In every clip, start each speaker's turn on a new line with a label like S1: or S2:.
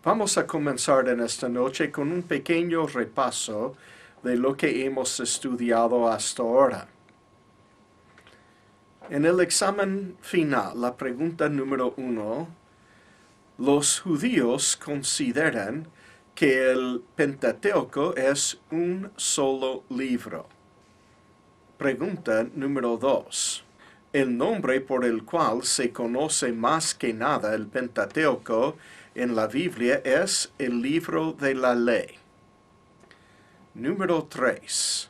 S1: Vamos a comenzar en esta noche con un pequeño repaso de lo que hemos estudiado hasta ahora. En el examen final, la pregunta número 1, los judíos consideran que el Pentateuco es un solo libro. Pregunta número 2. El nombre por el cual se conoce más que nada el Pentateuco en la Biblia es el libro de la ley. Número 3.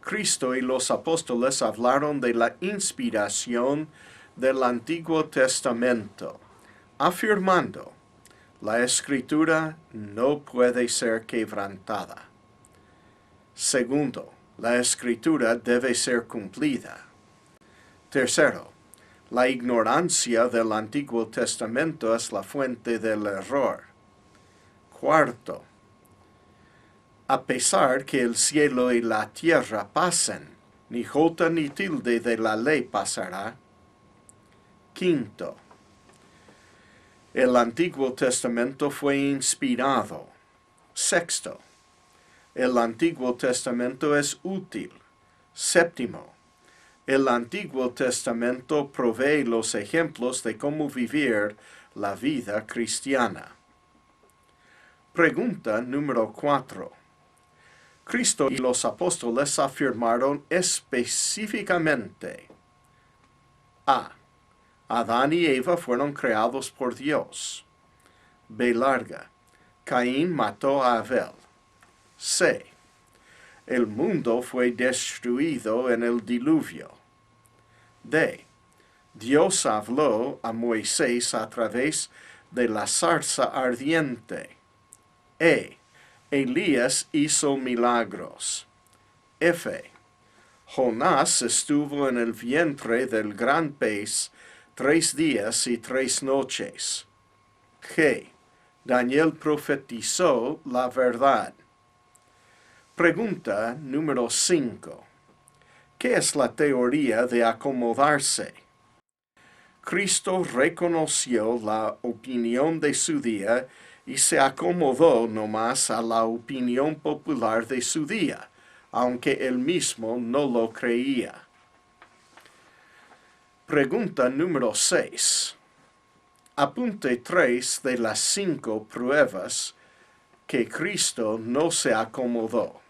S1: Cristo y los apóstoles hablaron de la inspiración del Antiguo Testamento, afirmando, la Escritura no puede ser quebrantada. Segundo, la Escritura debe ser cumplida. Tercero, la ignorancia del Antiguo Testamento es la fuente del error. Cuarto, a pesar que el cielo y la tierra pasen, ni jota ni tilde de la ley pasará. Quinto, el Antiguo Testamento fue inspirado. Sexto, el Antiguo Testamento es útil. Séptimo, el Antiguo Testamento provee los ejemplos de cómo vivir la vida cristiana. Pregunta número 4. Cristo y los apóstoles afirmaron específicamente: A. Adán y Eva fueron creados por Dios. B larga. Caín mató a Abel. C. El mundo fue destruido en el diluvio. D. Dios habló a Moisés a través de la zarza ardiente. E. Elías hizo milagros. F. Jonás estuvo en el vientre del gran pez 3 días y 3 noches. G. Daniel profetizó la verdad. Pregunta número 5. ¿Qué es la teoría de acomodarse? Cristo reconoció la opinión de su día y se acomodó nomás a la opinión popular de su día, aunque él mismo no lo creía. Pregunta número 6. Apunte 3 de las 5 pruebas que Cristo no se acomodó.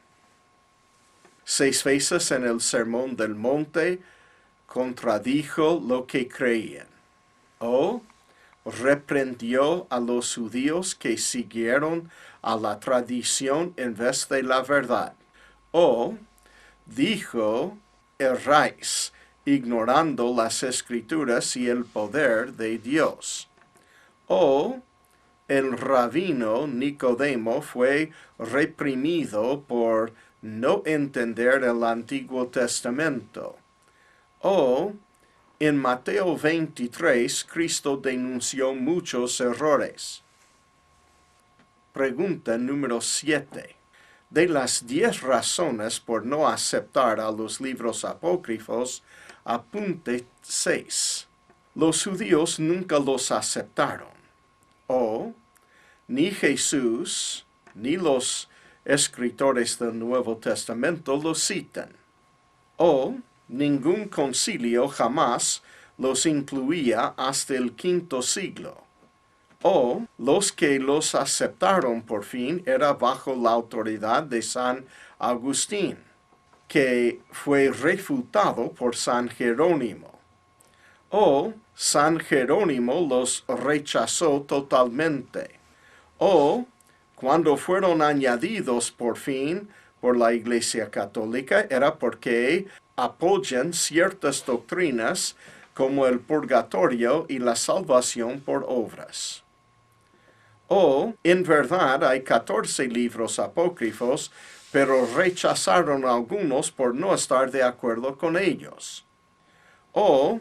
S1: 6 veces en el Sermón del Monte contradijo lo que creían. O reprendió a los judíos que siguieron a la tradición en vez de la verdad. O dijo, erráis, ignorando las Escrituras y el poder de Dios. O el rabino Nicodemo fue reprimido por no entender el Antiguo Testamento. O en Mateo 23, Cristo denunció muchos errores. Pregunta número 7. De las 10 razones por no aceptar a los libros apócrifos, apunte 6. Los judíos nunca los aceptaron. O ni Jesús ni los escritores del Nuevo Testamento los citan. O ningún concilio jamás los incluía hasta el V siglo. O los que los aceptaron por fin era bajo la autoridad de San Agustín, que fue refutado por San Jerónimo. O San Jerónimo los rechazó totalmente. O cuando fueron añadidos por fin por la Iglesia Católica era porque apoyan ciertas doctrinas como el purgatorio y la salvación por obras. O, en verdad, hay 14 libros apócrifos, pero rechazaron algunos por no estar de acuerdo con ellos. O,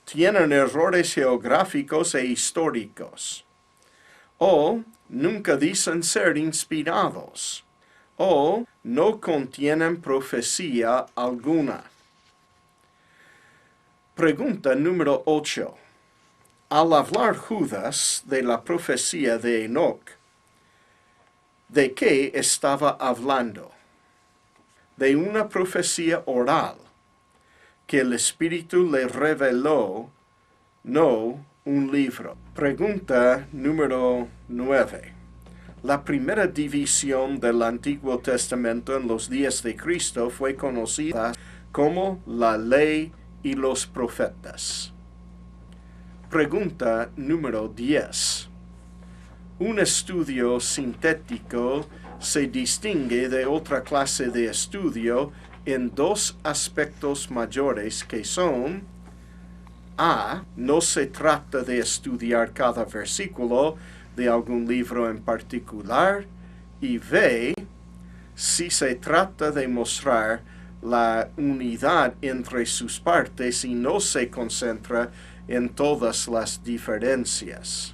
S1: tienen errores geográficos e históricos. O, nunca dicen ser inspirados. O, no contienen profecía alguna. Pregunta número 8. Al hablar Judas de la profecía de Enoc, ¿De qué estaba hablando? De una profecía oral que el Espíritu le reveló, no un libro. Pregunta número 9. La primera división del Antiguo Testamento en los días de Cristo fue conocida como la ley y los profetas. Pregunta número 10. Un estudio sintético se distingue de otra clase de estudio en dos aspectos mayores que son: A. No se trata de estudiar cada versículo de algún libro en particular, y B. Si se trata de mostrar la unidad entre sus partes y no se concentra en todas las diferencias.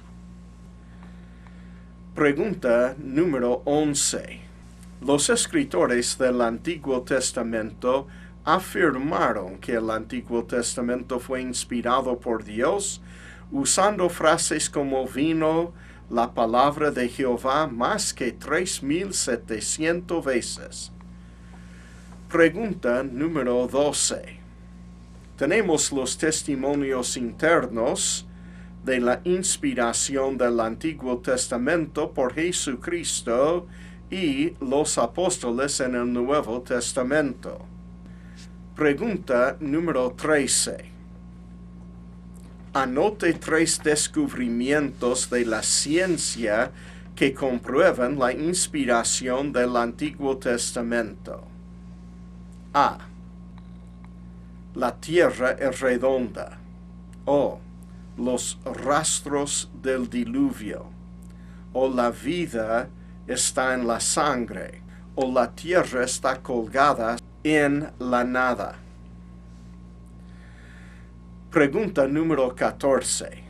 S1: Pregunta número 11. Los escritores del Antiguo Testamento afirmaron que el Antiguo Testamento fue inspirado por Dios, usando frases como vino la palabra de Jehová más que 3,700 veces. Pregunta número 12. Tenemos los testimonios internos de la inspiración del Antiguo Testamento por Jesucristo y los apóstoles en el Nuevo Testamento. Pregunta número 13. Anote 3 descubrimientos de la ciencia que comprueban la inspiración del Antiguo Testamento. A. La tierra es redonda. O. Los rastros del diluvio. O la vida está en la sangre. O la tierra está colgada en la nada. Pregunta número 14.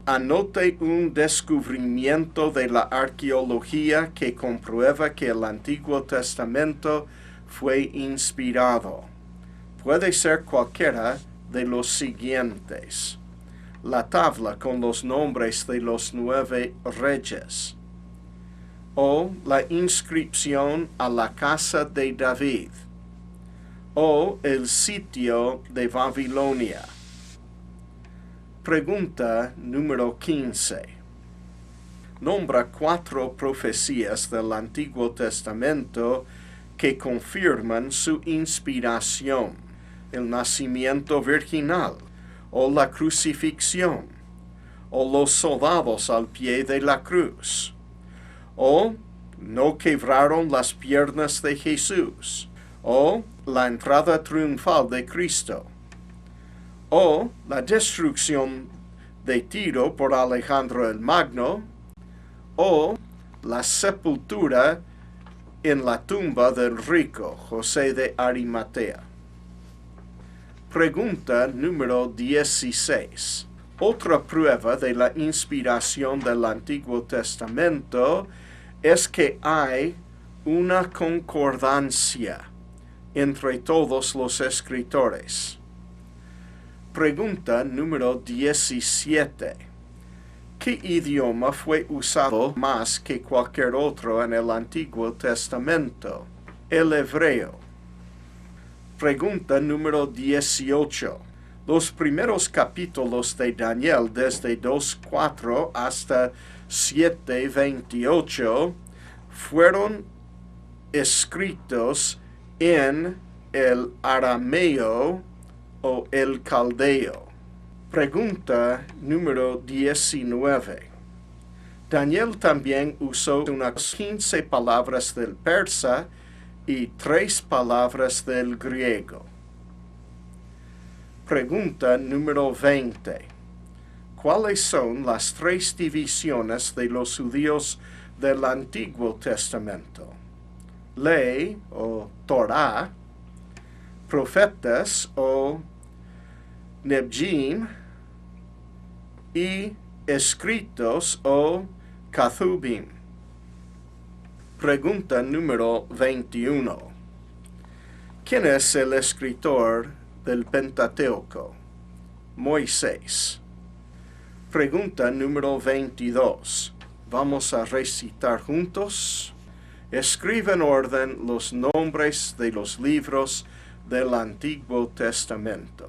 S1: Anote un descubrimiento de la arqueología que comprueba que el Antiguo Testamento fue inspirado. Puede ser cualquiera de los siguientes: la tabla con los nombres de los 9 reyes, o la inscripción a la casa de David, o el sitio de Babilonia. Pregunta número 15. Nombra 4 profecías del Antiguo Testamento que confirman su inspiración: el nacimiento virginal, o la crucifixión, o los soldados al pie de la cruz, o no quebraron las piernas de Jesús, o la entrada triunfal de Cristo, o la destrucción de Tiro por Alejandro el Magno, o la sepultura en la tumba del rico José de Arimatea. Pregunta número 16. Otra prueba de la inspiración del Antiguo Testamento es que hay una concordancia entre todos los escritores. Pregunta número 17. ¿Qué idioma fue usado más que cualquier otro en el Antiguo Testamento? El hebreo. Pregunta número 18. Los primeros capítulos de Daniel, desde 2:4 hasta 7:28, fueron escritos en el arameo o el caldeo. Pregunta número 19. Daniel también usó unas 15 palabras del persa y 3 palabras del griego. Pregunta número 20. ¿Cuáles son las 3 divisiones de los judíos del Antiguo Testamento? Ley o Torah, profetas o Nebjim, y escritos o Kathubim. Pregunta número 21. ¿Quién es el escritor del Pentateuco? Moisés. Pregunta número 22. Vamos a recitar juntos. Escribe en orden los nombres de los libros del Antiguo Testamento.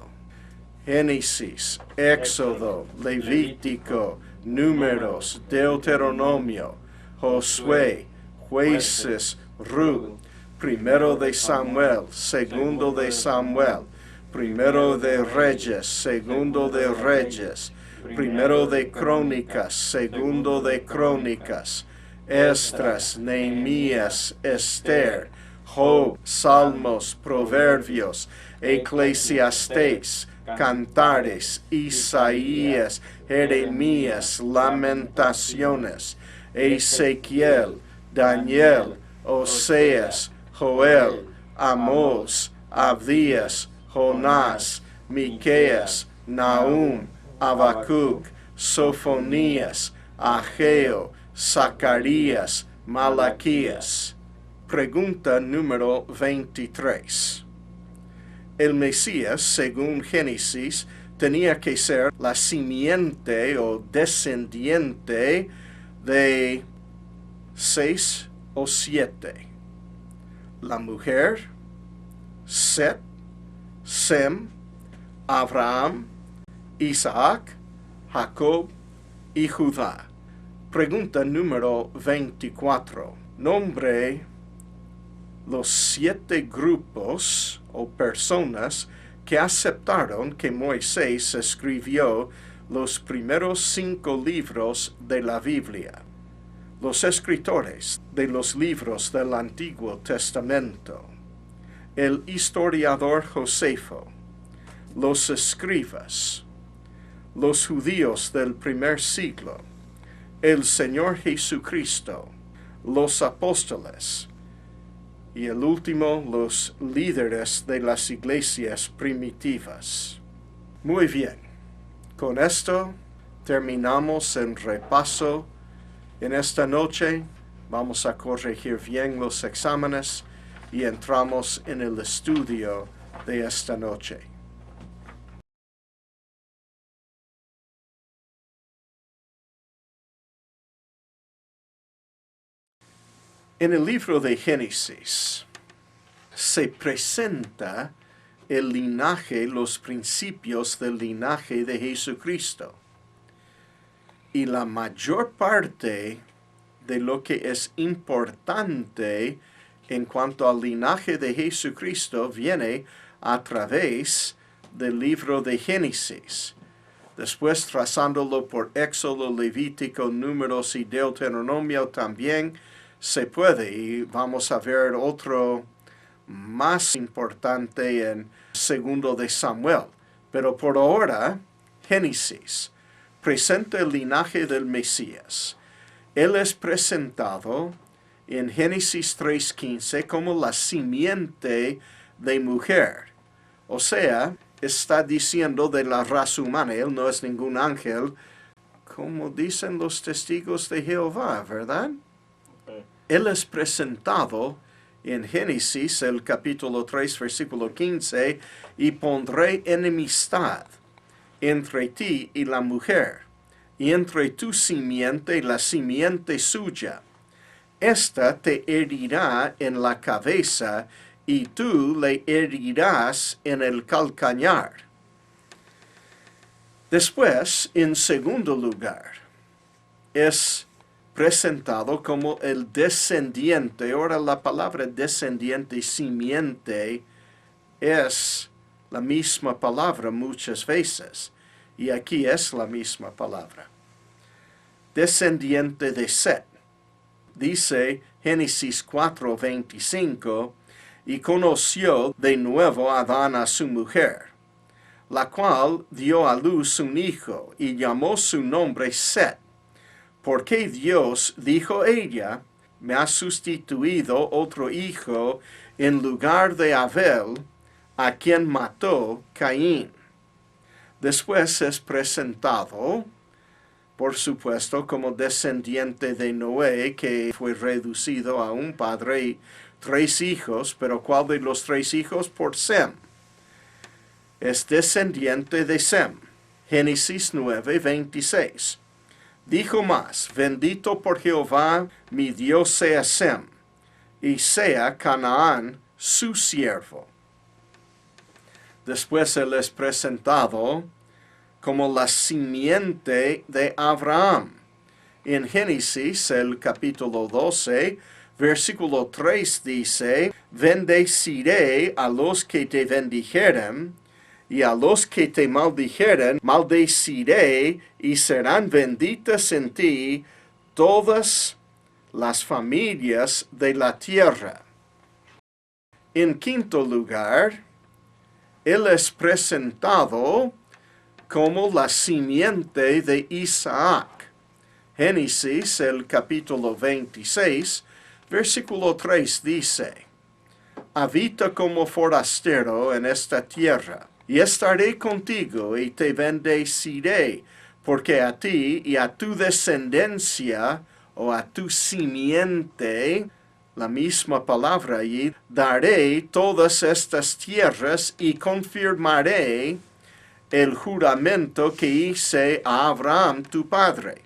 S1: Génesis, Éxodo, Levítico, Números, Deuteronomio, Josué, Jueces, Ruth, Primero de Samuel, Segundo de Samuel, Primero de Reyes, Segundo de Reyes, Primero de Crónicas, Segundo de Crónicas, Esdras, Nehemías, Esther, Job, Salmos, Proverbios, Eclesiastés, Cantares, Isaías, Jeremías, Lamentaciones, Ezequiel, Daniel, Oseas, Joel, Amós, Abdías, Jonás, Miqueas, Nahum, Habacuc, Sofonías, Ageo, Zacarías, Malaquías. Pregunta número 23. El Mesías, según Génesis, tenía que ser la simiente o descendiente de 6 o 7. La mujer, Set, Sem, Abraham, Isaac, Jacob y Judá. Pregunta número 24. Nombre los 7 grupos o personas que aceptaron que Moisés escribió los primeros 5 libros de la Biblia. Los escritores de los libros del Antiguo Testamento, el historiador Josefo, los escribas, los judíos del primer siglo, el Señor Jesucristo, los apóstoles, y el último, los líderes de las iglesias primitivas. Muy bien, con esto terminamos el repaso. En esta noche vamos a corregir bien los exámenes y entramos en el estudio de esta noche. En el libro de Génesis se presenta el linaje, los principios del linaje de Jesucristo. Y la mayor parte de lo que es importante en cuanto al linaje de Jesucristo viene a través del libro de Génesis. Después, trazándolo por Éxodo, Levítico, Números y Deuteronomio también se puede. Y vamos a ver otro más importante en Segundo de Samuel. Pero por ahora, Génesis presenta el linaje del Mesías. Él es presentado en Génesis 3:15 como la simiente de mujer. O sea, está diciendo de la raza humana. Él no es ningún ángel, como dicen los testigos de Jehová, ¿verdad? Él es presentado en Génesis, el capítulo 3, versículo 15, y pondré enemistad entre ti y la mujer, y entre tu simiente y la simiente suya. Esta te herirá en la cabeza, y tú le herirás en el calcañar. Después, en segundo lugar, es presentado como el descendiente. Ahora la palabra descendiente y simiente es la misma palabra muchas veces. Y aquí es la misma palabra. Descendiente de Set. Dice Génesis 4:25, y conoció de nuevo Adán a su mujer, la cual dio a luz un hijo, y llamó su nombre Set. Porque Dios, dijo ella, me ha sustituido otro hijo en lugar de Abel, a quien mató Caín. Después es presentado, por supuesto, como descendiente de Noé, que fue reducido a un padre y 3 hijos, pero ¿cuál de los 3 hijos? Por Sem. Es descendiente de Sem. Génesis 9:26. Dijo más, bendito por Jehová, mi Dios sea Sem, y sea Canaán su siervo. Después él es presentado como la simiente de Abraham. En Génesis, el capítulo 12, versículo 3 dice, bendeciré a los que te bendijeren, y a los que te maldijeren, maldeciré, y serán benditas en ti todas las familias de la tierra. En quinto lugar, él es presentado como la simiente de Isaac. Génesis, el capítulo 26, versículo 3 dice, habita como forastero en esta tierra, y estaré contigo y te bendeciré, porque a ti y a tu descendencia o a tu simiente, la misma palabra allí, daré todas estas tierras y confirmaré el juramento que hice a Abraham tu padre.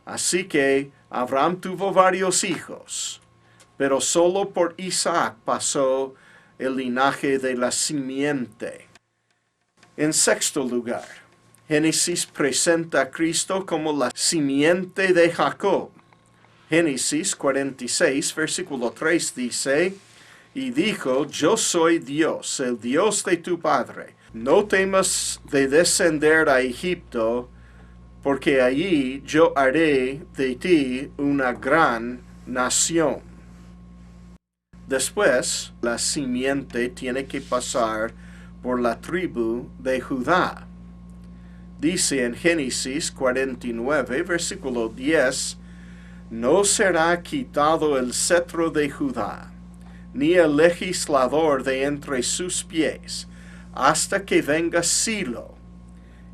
S1: Así que Abraham tuvo varios hijos, pero solo por Isaac pasó el linaje de la simiente. En sexto lugar, Génesis presenta a Cristo como la simiente de Jacob. Génesis 46, versículo 3 dice, y dijo, yo soy Dios, el Dios de tu padre. No temas de descender a Egipto, porque allí yo haré de ti una gran nación. Después, la simiente tiene que pasar por la tribu de Judá. Dice en Génesis 49, versículo 10, no será quitado el cetro de Judá, ni el legislador de entre sus pies, hasta que venga Silo,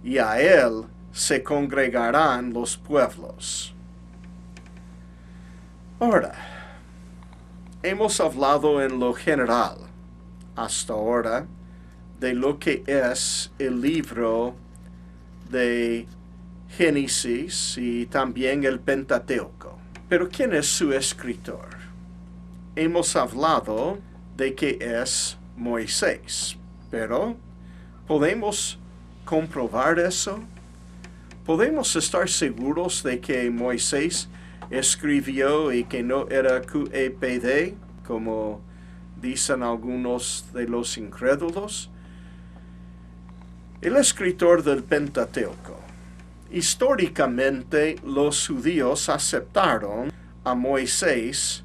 S1: y a él se congregarán los pueblos. Ahora, hemos hablado en lo general, hasta ahora, de lo que es el libro de Génesis y también el Pentateuco. Pero ¿quién es su escritor? Hemos hablado de que es Moisés, pero ¿podemos comprobar eso? ¿Podemos estar seguros de que Moisés escribió y que no era QEPD, como dicen algunos de los incrédulos? El escritor del Pentateuco. Históricamente, los judíos aceptaron a Moisés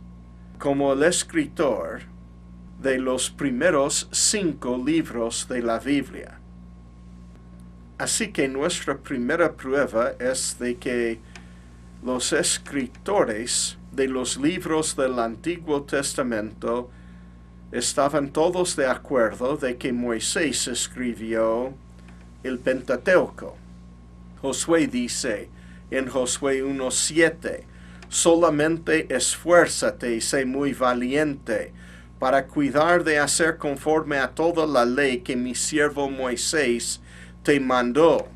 S1: como el escritor de los primeros 5 libros de la Biblia. Así que nuestra primera prueba es de que los escritores de los libros del Antiguo Testamento estaban todos de acuerdo de que Moisés escribió el Pentateuco. Josué dice en Josué 1:7, solamente esfuérzate y sé muy valiente para cuidar de hacer conforme a toda la ley que mi siervo Moisés te mandó.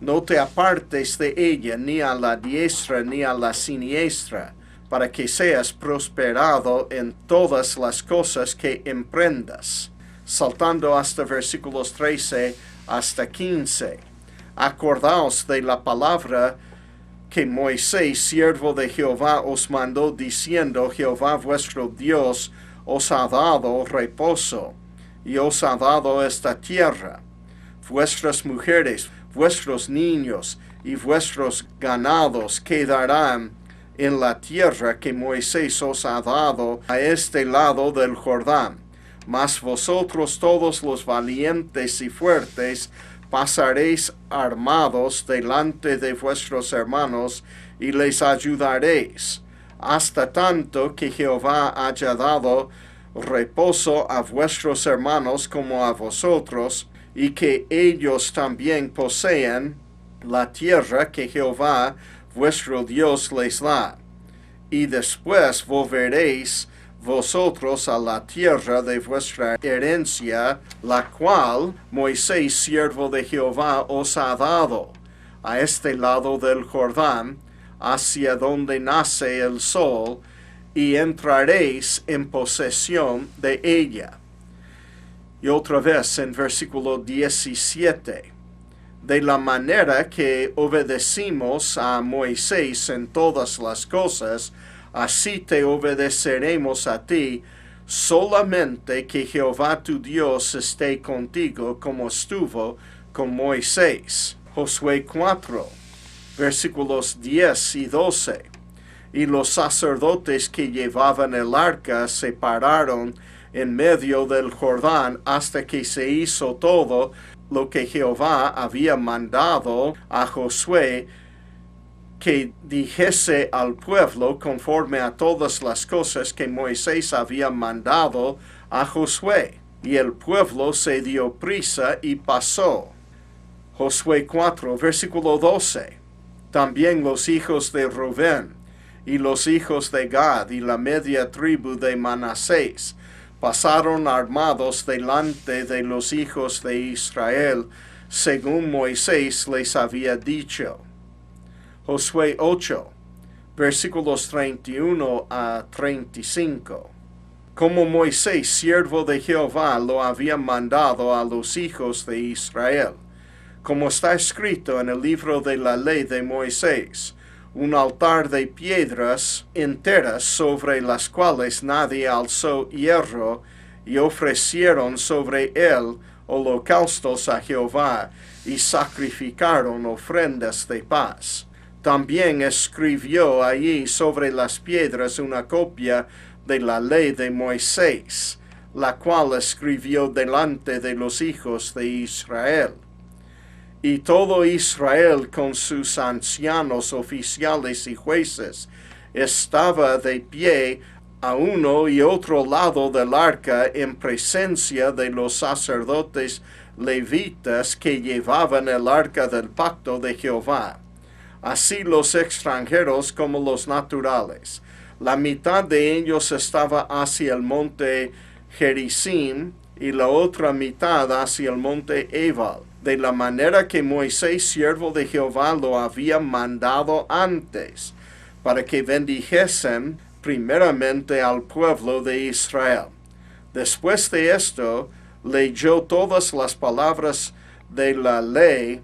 S1: No te apartes de ella ni a la diestra ni a la siniestra, para que seas prosperado en todas las cosas que emprendas. Saltando hasta versículos 13 hasta 15. Acordaos de la palabra que Moisés, siervo de Jehová, os mandó diciendo, Jehová vuestro Dios os ha dado reposo, y os ha dado esta tierra. Vuestras mujeres, vuestros niños y vuestros ganados quedarán en la tierra que Moisés os ha dado a este lado del Jordán. Mas vosotros todos los valientes y fuertes pasaréis armados delante de vuestros hermanos y les ayudaréis, hasta tanto que Jehová haya dado reposo a vuestros hermanos como a vosotros, y que ellos también posean la tierra que Jehová vuestro Dios les da. Y después volveréis vosotros a la tierra de vuestra herencia, la cual Moisés, siervo de Jehová, os ha dado, a este lado del Jordán, hacia donde nace el sol, y entraréis en posesión de ella. Y otra vez en versículo 17. De la manera que obedecimos a Moisés en todas las cosas, así te obedeceremos a ti, solamente que Jehová tu Dios esté contigo como estuvo con Moisés. Josué 4, versículos 10 y 12. Y los sacerdotes que llevaban el arca se pararon en medio del Jordán hasta que se hizo todo lo que Jehová había mandado a Josué que dijese al pueblo conforme a todas las cosas que Moisés había mandado a Josué. Y el pueblo se dio prisa y pasó. Josué 4, versículo 12. También los hijos de Rubén y los hijos de Gad y la media tribu de Manasés pasaron armados delante de los hijos de Israel, según Moisés les había dicho. Josué 8, versículos 31 a 35. Como Moisés, siervo de Jehová, lo había mandado a los hijos de Israel, como está escrito en el libro de la ley de Moisés, un altar de piedras enteras sobre las cuales nadie alzó hierro, y ofrecieron sobre él holocaustos a Jehová, y sacrificaron ofrendas de paz. También escribió allí sobre las piedras una copia de la ley de Moisés, la cual escribió delante de los hijos de Israel. Y todo Israel con sus ancianos, oficiales y jueces estaba de pie a uno y otro lado del arca en presencia de los sacerdotes levitas que llevaban el arca del pacto de Jehová, así los extranjeros como los naturales. La mitad de ellos estaba hacia el monte Gerizim y la otra mitad hacia el monte Ebal, de la manera que Moisés, siervo de Jehová, lo había mandado antes, para que bendijesen primeramente al pueblo de Israel. Después de esto, leyó todas las palabras de la ley,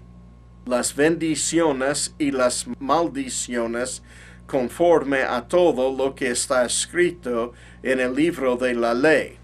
S1: las bendiciones y las maldiciones, conforme a todo lo que está escrito en el libro de la ley.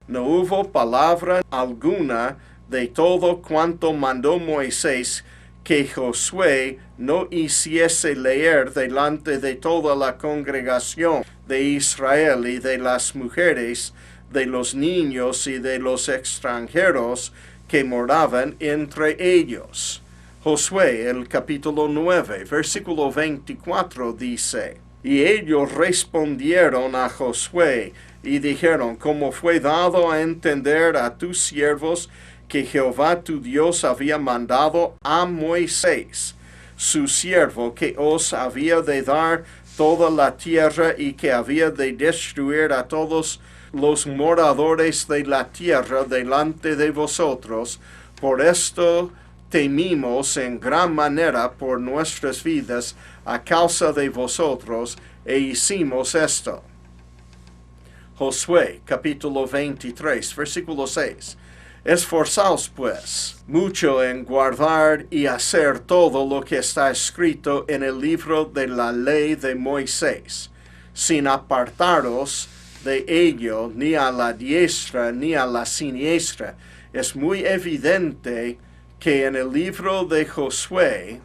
S1: No hubo palabra alguna de todo cuanto mandó Moisés que Josué no hiciese leer delante de toda la congregación de Israel y de las mujeres, de los niños y de los extranjeros que moraban entre ellos. Josué, el capítulo 9, versículo 24 dice: Y ellos respondieron a Josué y dijeron: Como fue dado a entender a tus siervos que Jehová tu Dios había mandado a Moisés, su siervo, que os había de dar toda la tierra y que había de destruir a todos los moradores de la tierra delante de vosotros. Por esto temimos en gran manera por nuestras vidas a causa de vosotros, e hicimos esto. Josué, capítulo 23, versículo 6. Esforzaos, pues, mucho en guardar y hacer todo lo que está escrito en el libro de la ley de Moisés, sin apartaros de ello ni a la diestra ni a la siniestra. Es muy evidente que en el libro de Josué,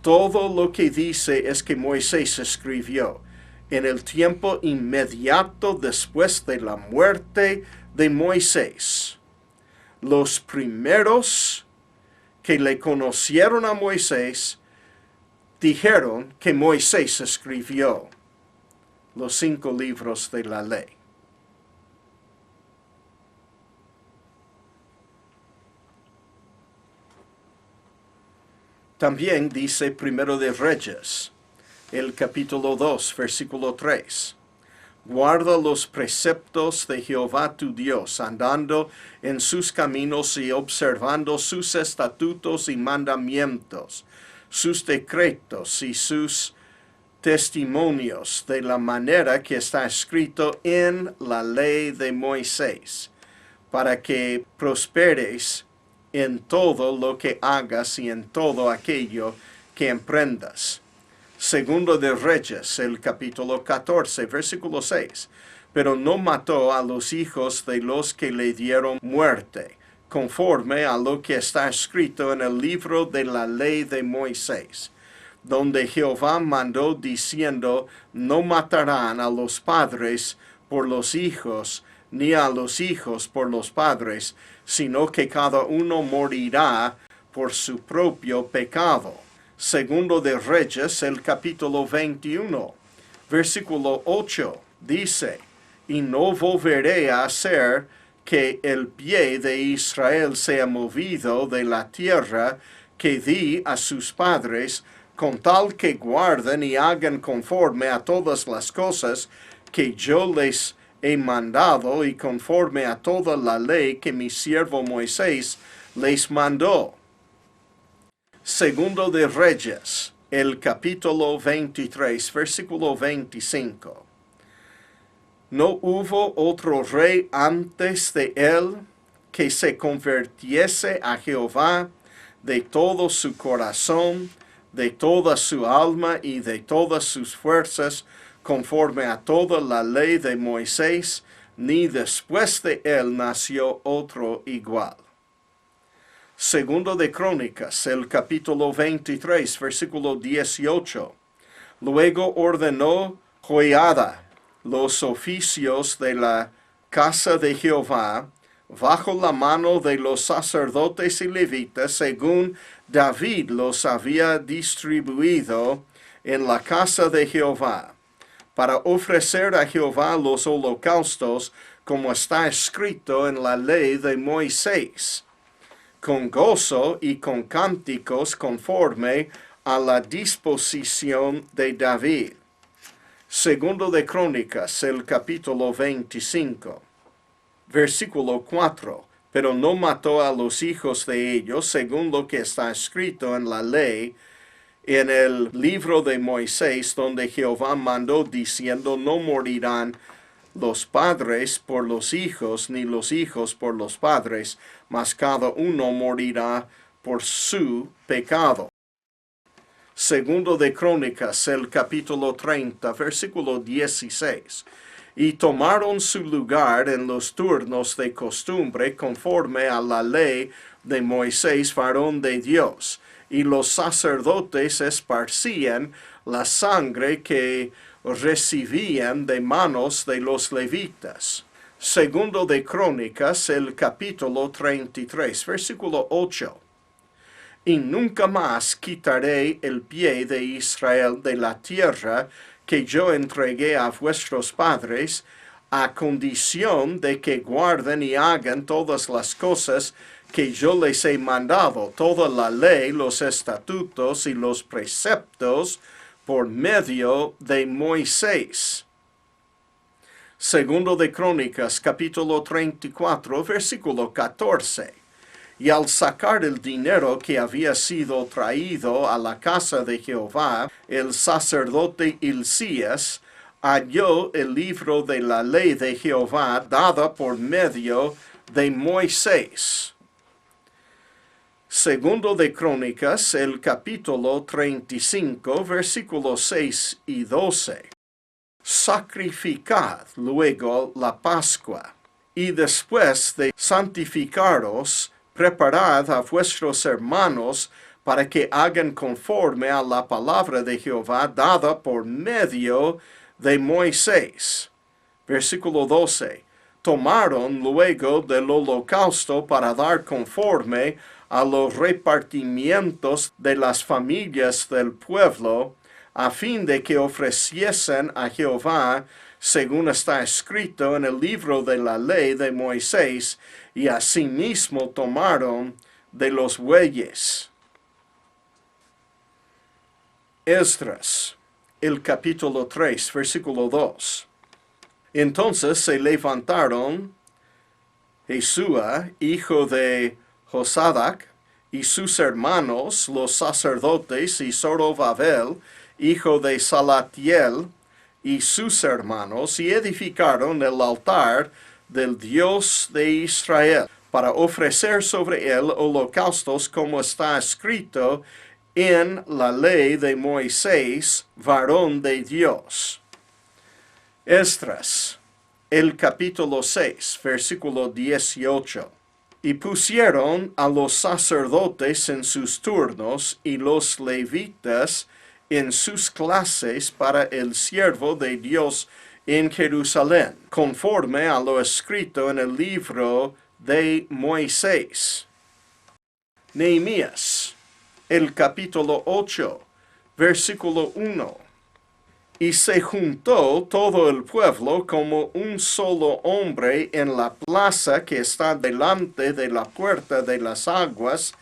S1: todo lo que dice es que Moisés escribió en el tiempo inmediato después de la muerte de Moisés. Los primeros que le conocieron a Moisés dijeron que Moisés escribió los 5 libros de la ley. También dice Primero de Reyes, el capítulo 2, versículo 3. Guarda los preceptos de Jehová tu Dios, andando en sus caminos y observando sus estatutos y mandamientos, sus decretos y sus testimonios de la manera que está escrito en la ley de Moisés, para que prosperes en todo lo que hagas y en todo aquello que emprendas. Segundo de Reyes, el capítulo 14, versículo 6. Pero no mató a los hijos de los que le dieron muerte, conforme a lo que está escrito en el libro de la ley de Moisés, donde Jehová mandó diciendo, no matarán a los padres por los hijos, ni a los hijos por los padres, sino que cada uno morirá por su propio pecado. Segundo de Reyes, el capítulo 21, versículo 8, dice, y no volveré a hacer que el pie de Israel sea movido de la tierra que di a sus padres, con tal que guarden y hagan conforme a todas las cosas que yo les he mandado y conforme a toda la ley que mi siervo Moisés les mandó. Segundo de Reyes, el capítulo 23, versículo 25. ¿No hubo otro rey antes de él que se convirtiese a Jehová de todo su corazón, de toda su alma y de todas sus fuerzas, conforme a toda la ley de Moisés? Ni después de él nació otro igual. Segundo de Crónicas, el capítulo 23, versículo 18. Luego ordenó Joiada los oficios de la casa de Jehová, bajo la mano de los sacerdotes y levitas, según David los había distribuido en la casa de Jehová, para ofrecer a Jehová los holocaustos, como está escrito en la ley de Moisés, con gozo y con cánticos conforme a la disposición de David. Segundo de Crónicas, el capítulo 25, versículo 4. Pero no mató a los hijos de ellos, según lo que está escrito en la ley, en el libro de Moisés, donde Jehová mandó diciendo, no morirán los padres por los hijos, ni los hijos por los padres, mas cada uno morirá por su pecado. Segundo de Crónicas, el capítulo 30, versículo 16. Y tomaron su lugar en los turnos de costumbre, conforme a la ley de Moisés, varón de Dios. Y los sacerdotes esparcían la sangre que recibían de manos de los levitas. Segundo de Crónicas, el capítulo 33, versículo 8. Y nunca más quitaré el pie de Israel de la tierra que yo entregué a vuestros padres, a condición de que guarden y hagan todas las cosas que yo les he mandado, toda la ley, los estatutos y los preceptos por medio de Moisés. Segundo de Crónicas, capítulo 34, versículo 14. Y al sacar el dinero que había sido traído a la casa de Jehová, el sacerdote Hilcías halló el libro de la ley de Jehová dada por medio de Moisés. Segundo de Crónicas, el capítulo 35, versículos 6 y 12. Sacrificad luego la Pascua, y después de santificaros, preparad a vuestros hermanos para que hagan conforme a la palabra de Jehová dada por medio de Moisés. Versículo 12. Tomaron luego del holocausto para dar conforme a los repartimientos de las familias del pueblo, a fin de que ofreciesen a Jehová, según está escrito en el libro de la ley de Moisés, y asimismo tomaron de los bueyes. Esdras, el capítulo 3, versículo 2. Entonces se levantaron Jesúa, hijo de Josadac, y sus hermanos, los sacerdotes, y Zorobabel, hijo de Salatiel, y sus hermanos, y edificaron el altar del Dios de Israel, para ofrecer sobre él holocaustos como está escrito en la ley de Moisés, varón de Dios. Esdras, el capítulo 6, versículo 18. Y pusieron a los sacerdotes en sus turnos y los levitas en sus clases para el siervo de Dios en Jerusalén, conforme a lo escrito en el libro de Moisés. Nehemías, el capítulo 8, versículo 1. Y se juntó todo el pueblo como un solo hombre en la plaza que está delante de la puerta de las aguas,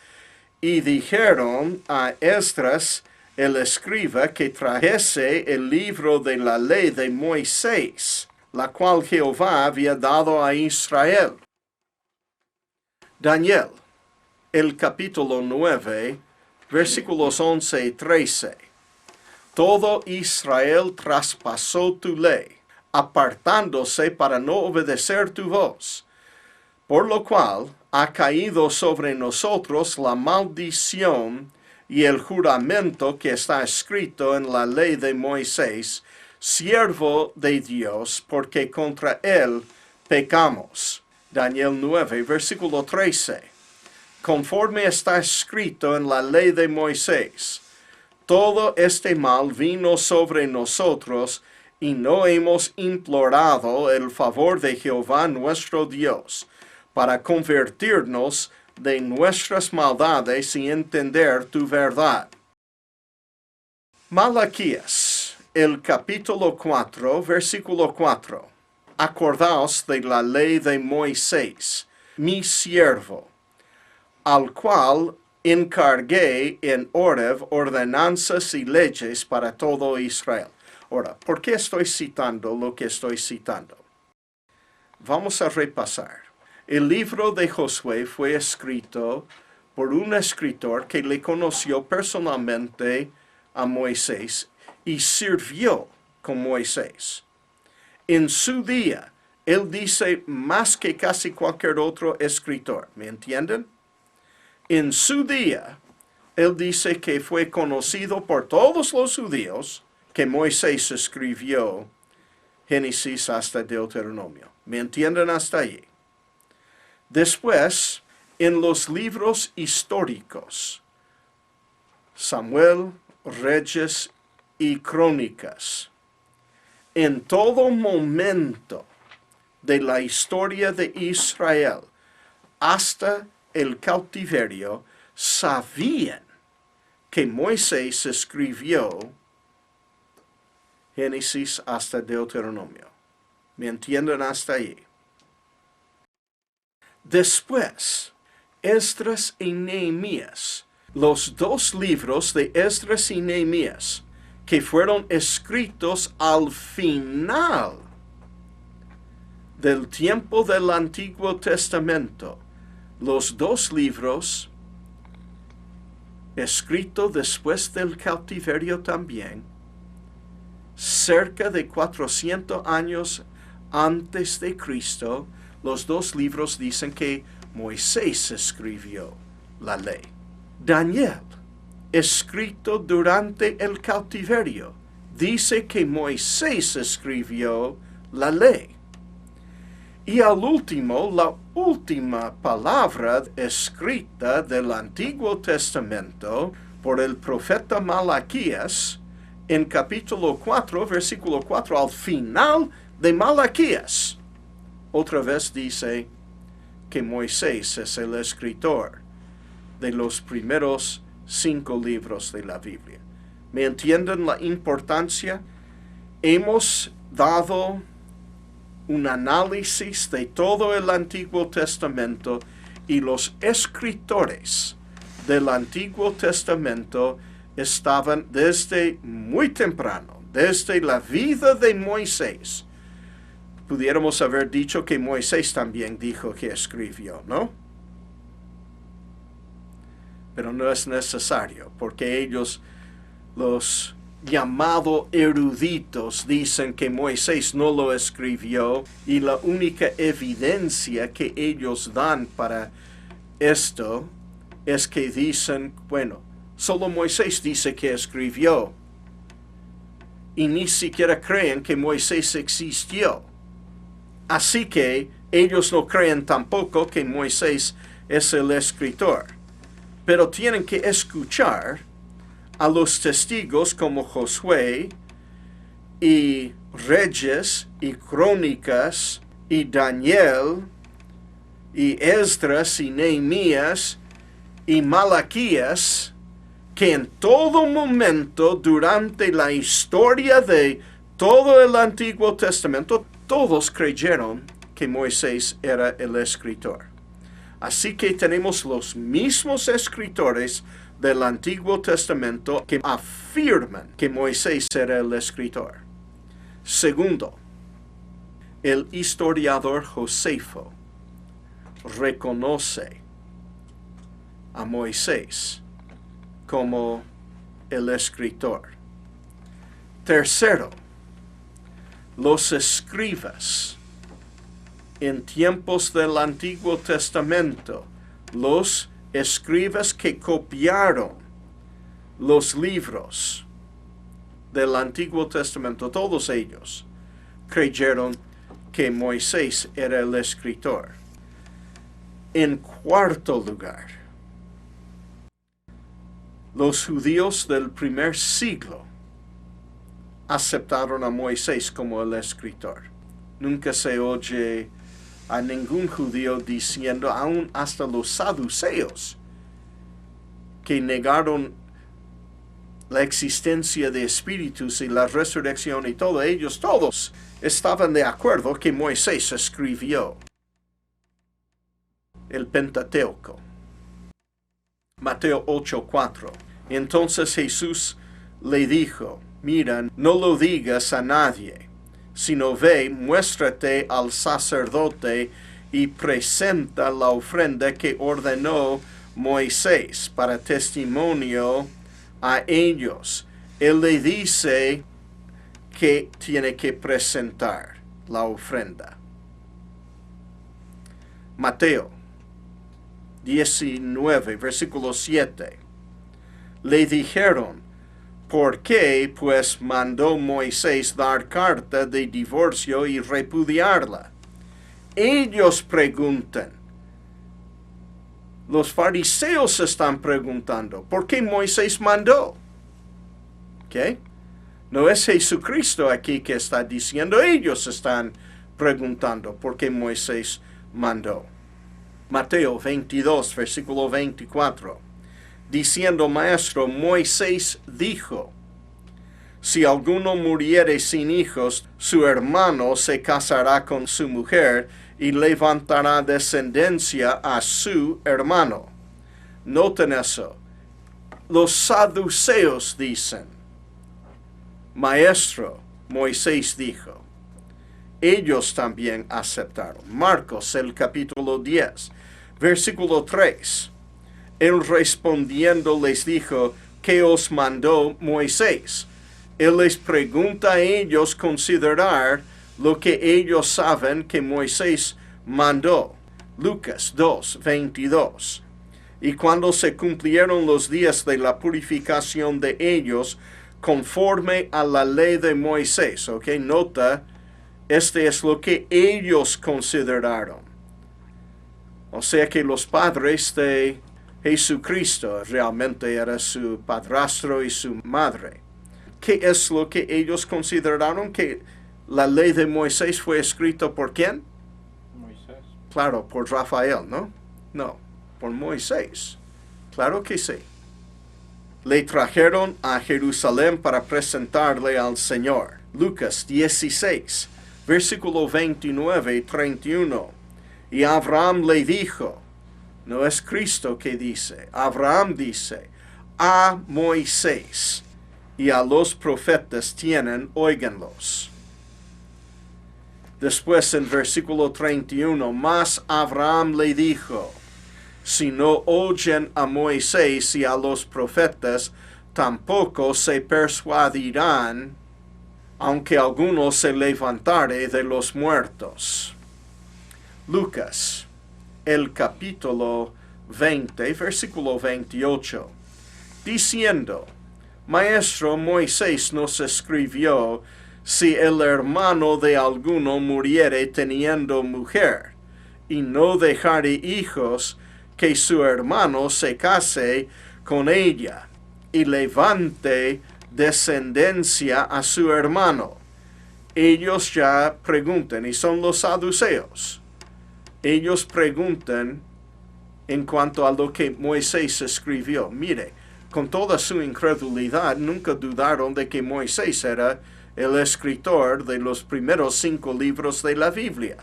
S1: y dijeron a Esdras, el escriba, que trajese el libro de la ley de Moisés, la cual Jehová había dado a Israel. Daniel, el capítulo 9, versículos 11 y 13. Todo Israel traspasó tu ley, apartándose para no obedecer tu voz, por lo cual ha caído sobre nosotros la maldición y el juramento que está escrito en la ley de Moisés, siervo de Dios, porque contra él pecamos. Daniel 9, versículo 13. Conforme está escrito en la ley de Moisés, todo este mal vino sobre nosotros, y no hemos implorado el favor de Jehová nuestro Dios, para convertirnos de nuestras maldades y entender tu verdad. Malaquías, el capítulo 4, versículo 4. Acordaos de la ley de Moisés, mi siervo, al cual encargué en Horeb ordenanzas y leyes para todo Israel. Ahora, ¿por qué estoy citando lo que estoy citando? Vamos a repasar. El libro de Josué fue escrito por un escritor que le conoció personalmente a Moisés y sirvió con Moisés. En su día, él dice más que casi cualquier otro escritor. ¿Me entienden? En su día, él dice que fue conocido por todos los judíos que Moisés escribió Génesis hasta Deuteronomio. ¿Me entienden hasta allí? Después, en los libros históricos, Samuel, Reyes y Crónicas, en todo momento de la historia de Israel, hasta el cautiverio, sabían que Moisés escribió Génesis hasta Deuteronomio. ¿Me entienden hasta allí? Después, Esdras y Nehemías, los dos libros de Esdras y Nehemías, que fueron escritos al final del tiempo del Antiguo Testamento, los dos libros, escritos después del cautiverio también, cerca de 400 años antes de Cristo, los dos libros dicen que Moisés escribió la ley. Daniel, escrito durante el cautiverio, dice que Moisés escribió la ley. Y al último, la última palabra escrita del Antiguo Testamento por el profeta Malaquías, en capítulo 4, versículo 4, al final de Malaquías, otra vez dice que Moisés es el escritor de los primeros 5 libros de la Biblia. ¿Me entienden la importancia? Hemos dado un análisis de todo el Antiguo Testamento y los escritores del Antiguo Testamento estaban desde muy temprano, desde la vida de Moisés. Pudiéramos haber dicho que Moisés también dijo que escribió, ¿no? Pero no es necesario, porque ellos, los llamado eruditos dicen que Moisés no lo escribió, y la única evidencia que ellos dan para esto es que dicen, bueno, solo Moisés dice que escribió, y ni siquiera creen que Moisés existió. Así que ellos no creen tampoco que Moisés es el escritor, pero tienen que escuchar a los testigos como Josué y Reyes y Crónicas y Daniel y Esdras y Nehemías y Malaquías, que en todo momento durante la historia de todo el Antiguo Testamento, todos creyeron que Moisés era el escritor. Así que tenemos los mismos escritores del Antiguo Testamento que afirman que Moisés era el escritor. Segundo, el historiador Josefo reconoce a Moisés como el escritor. Tercero, los escribas en tiempos del Antiguo Testamento, los escribas que copiaron los libros del Antiguo Testamento, todos ellos creyeron que Moisés era el escritor. En cuarto lugar, los judíos del primer siglo aceptaron a Moisés como el escritor. Nunca se oye a ningún judío diciendo, aún hasta los saduceos, que negaron la existencia de espíritus y la resurrección y todo, ellos todos estaban de acuerdo que Moisés escribió el Pentateuco. Mateo 8:4. Entonces Jesús le dijo, mira, no lo digas a nadie, sino ve, muéstrate al sacerdote y presenta la ofrenda que ordenó Moisés para testimonio a ellos. Él le dice que tiene que presentar la ofrenda. Mateo 19, versículo 7. Le dijeron, ¿por qué pues mandó Moisés dar carta de divorcio y repudiarla? Ellos preguntan. Los fariseos están preguntando, ¿por qué Moisés mandó? ¿Ok? No es Jesucristo aquí que está diciendo, ellos están preguntando por qué Moisés mandó. Mateo 22, versículo 24. Diciendo, maestro, Moisés dijo, si alguno muriere sin hijos, su hermano se casará con su mujer y levantará descendencia a su hermano. Noten eso. Los saduceos dicen, maestro, Moisés dijo. Ellos también aceptaron. Marcos, el capítulo 10, versículo 3. Él respondiendo les dijo, ¿qué os mandó Moisés? Él les pregunta a ellos considerar lo que ellos saben que Moisés mandó. Lucas 2, 22. Y cuando se cumplieron los días de la purificación de ellos, conforme a la ley de Moisés, ¿ok? Nota, este es lo que ellos consideraron. O sea que los padres de Jesucristo realmente era su padrastro y su madre. ¿Qué es lo que ellos consideraron? Que la ley de Moisés fue escrita ¿por quién?
S2: Moisés.
S1: Claro, por Rafael, ¿no? No, por Moisés. Claro que sí. Le trajeron a Jerusalén para presentarle al Señor. Lucas 16, versículo 29 y 31. Y Abraham le dijo, no es Cristo que dice, Abraham dice, a Moisés y a los profetas tienen, óiganlos. Después en versículo 31, mas Abraham le dijo, si no oyen a Moisés y a los profetas, tampoco se persuadirán, aunque alguno se levantare de los muertos. Lucas, el capítulo 20, versículo 28, diciendo, Maestro, Moisés nos escribió, si el hermano de alguno muriere teniendo mujer, y no dejare hijos, que su hermano se case con ella, y levante descendencia a su hermano. Ellos ya preguntan, y son los saduceos. Ellos preguntan en cuanto a lo que Moisés escribió. Mire, con toda su incredulidad, nunca dudaron de que Moisés era el escritor de los primeros 5 libros de la Biblia.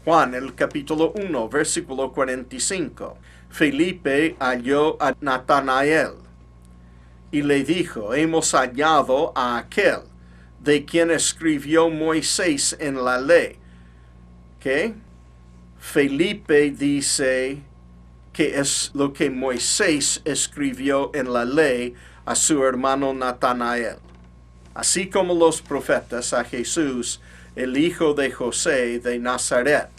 S1: Juan, el capítulo 1, versículo 45. Felipe halló a Natanael y le dijo, hemos hallado a aquel de quien escribió Moisés en la ley. ¿Qué? Felipe dice que es lo que Moisés escribió en la ley a su hermano Natanael. Así como los profetas, a Jesús, el hijo de José de Nazaret.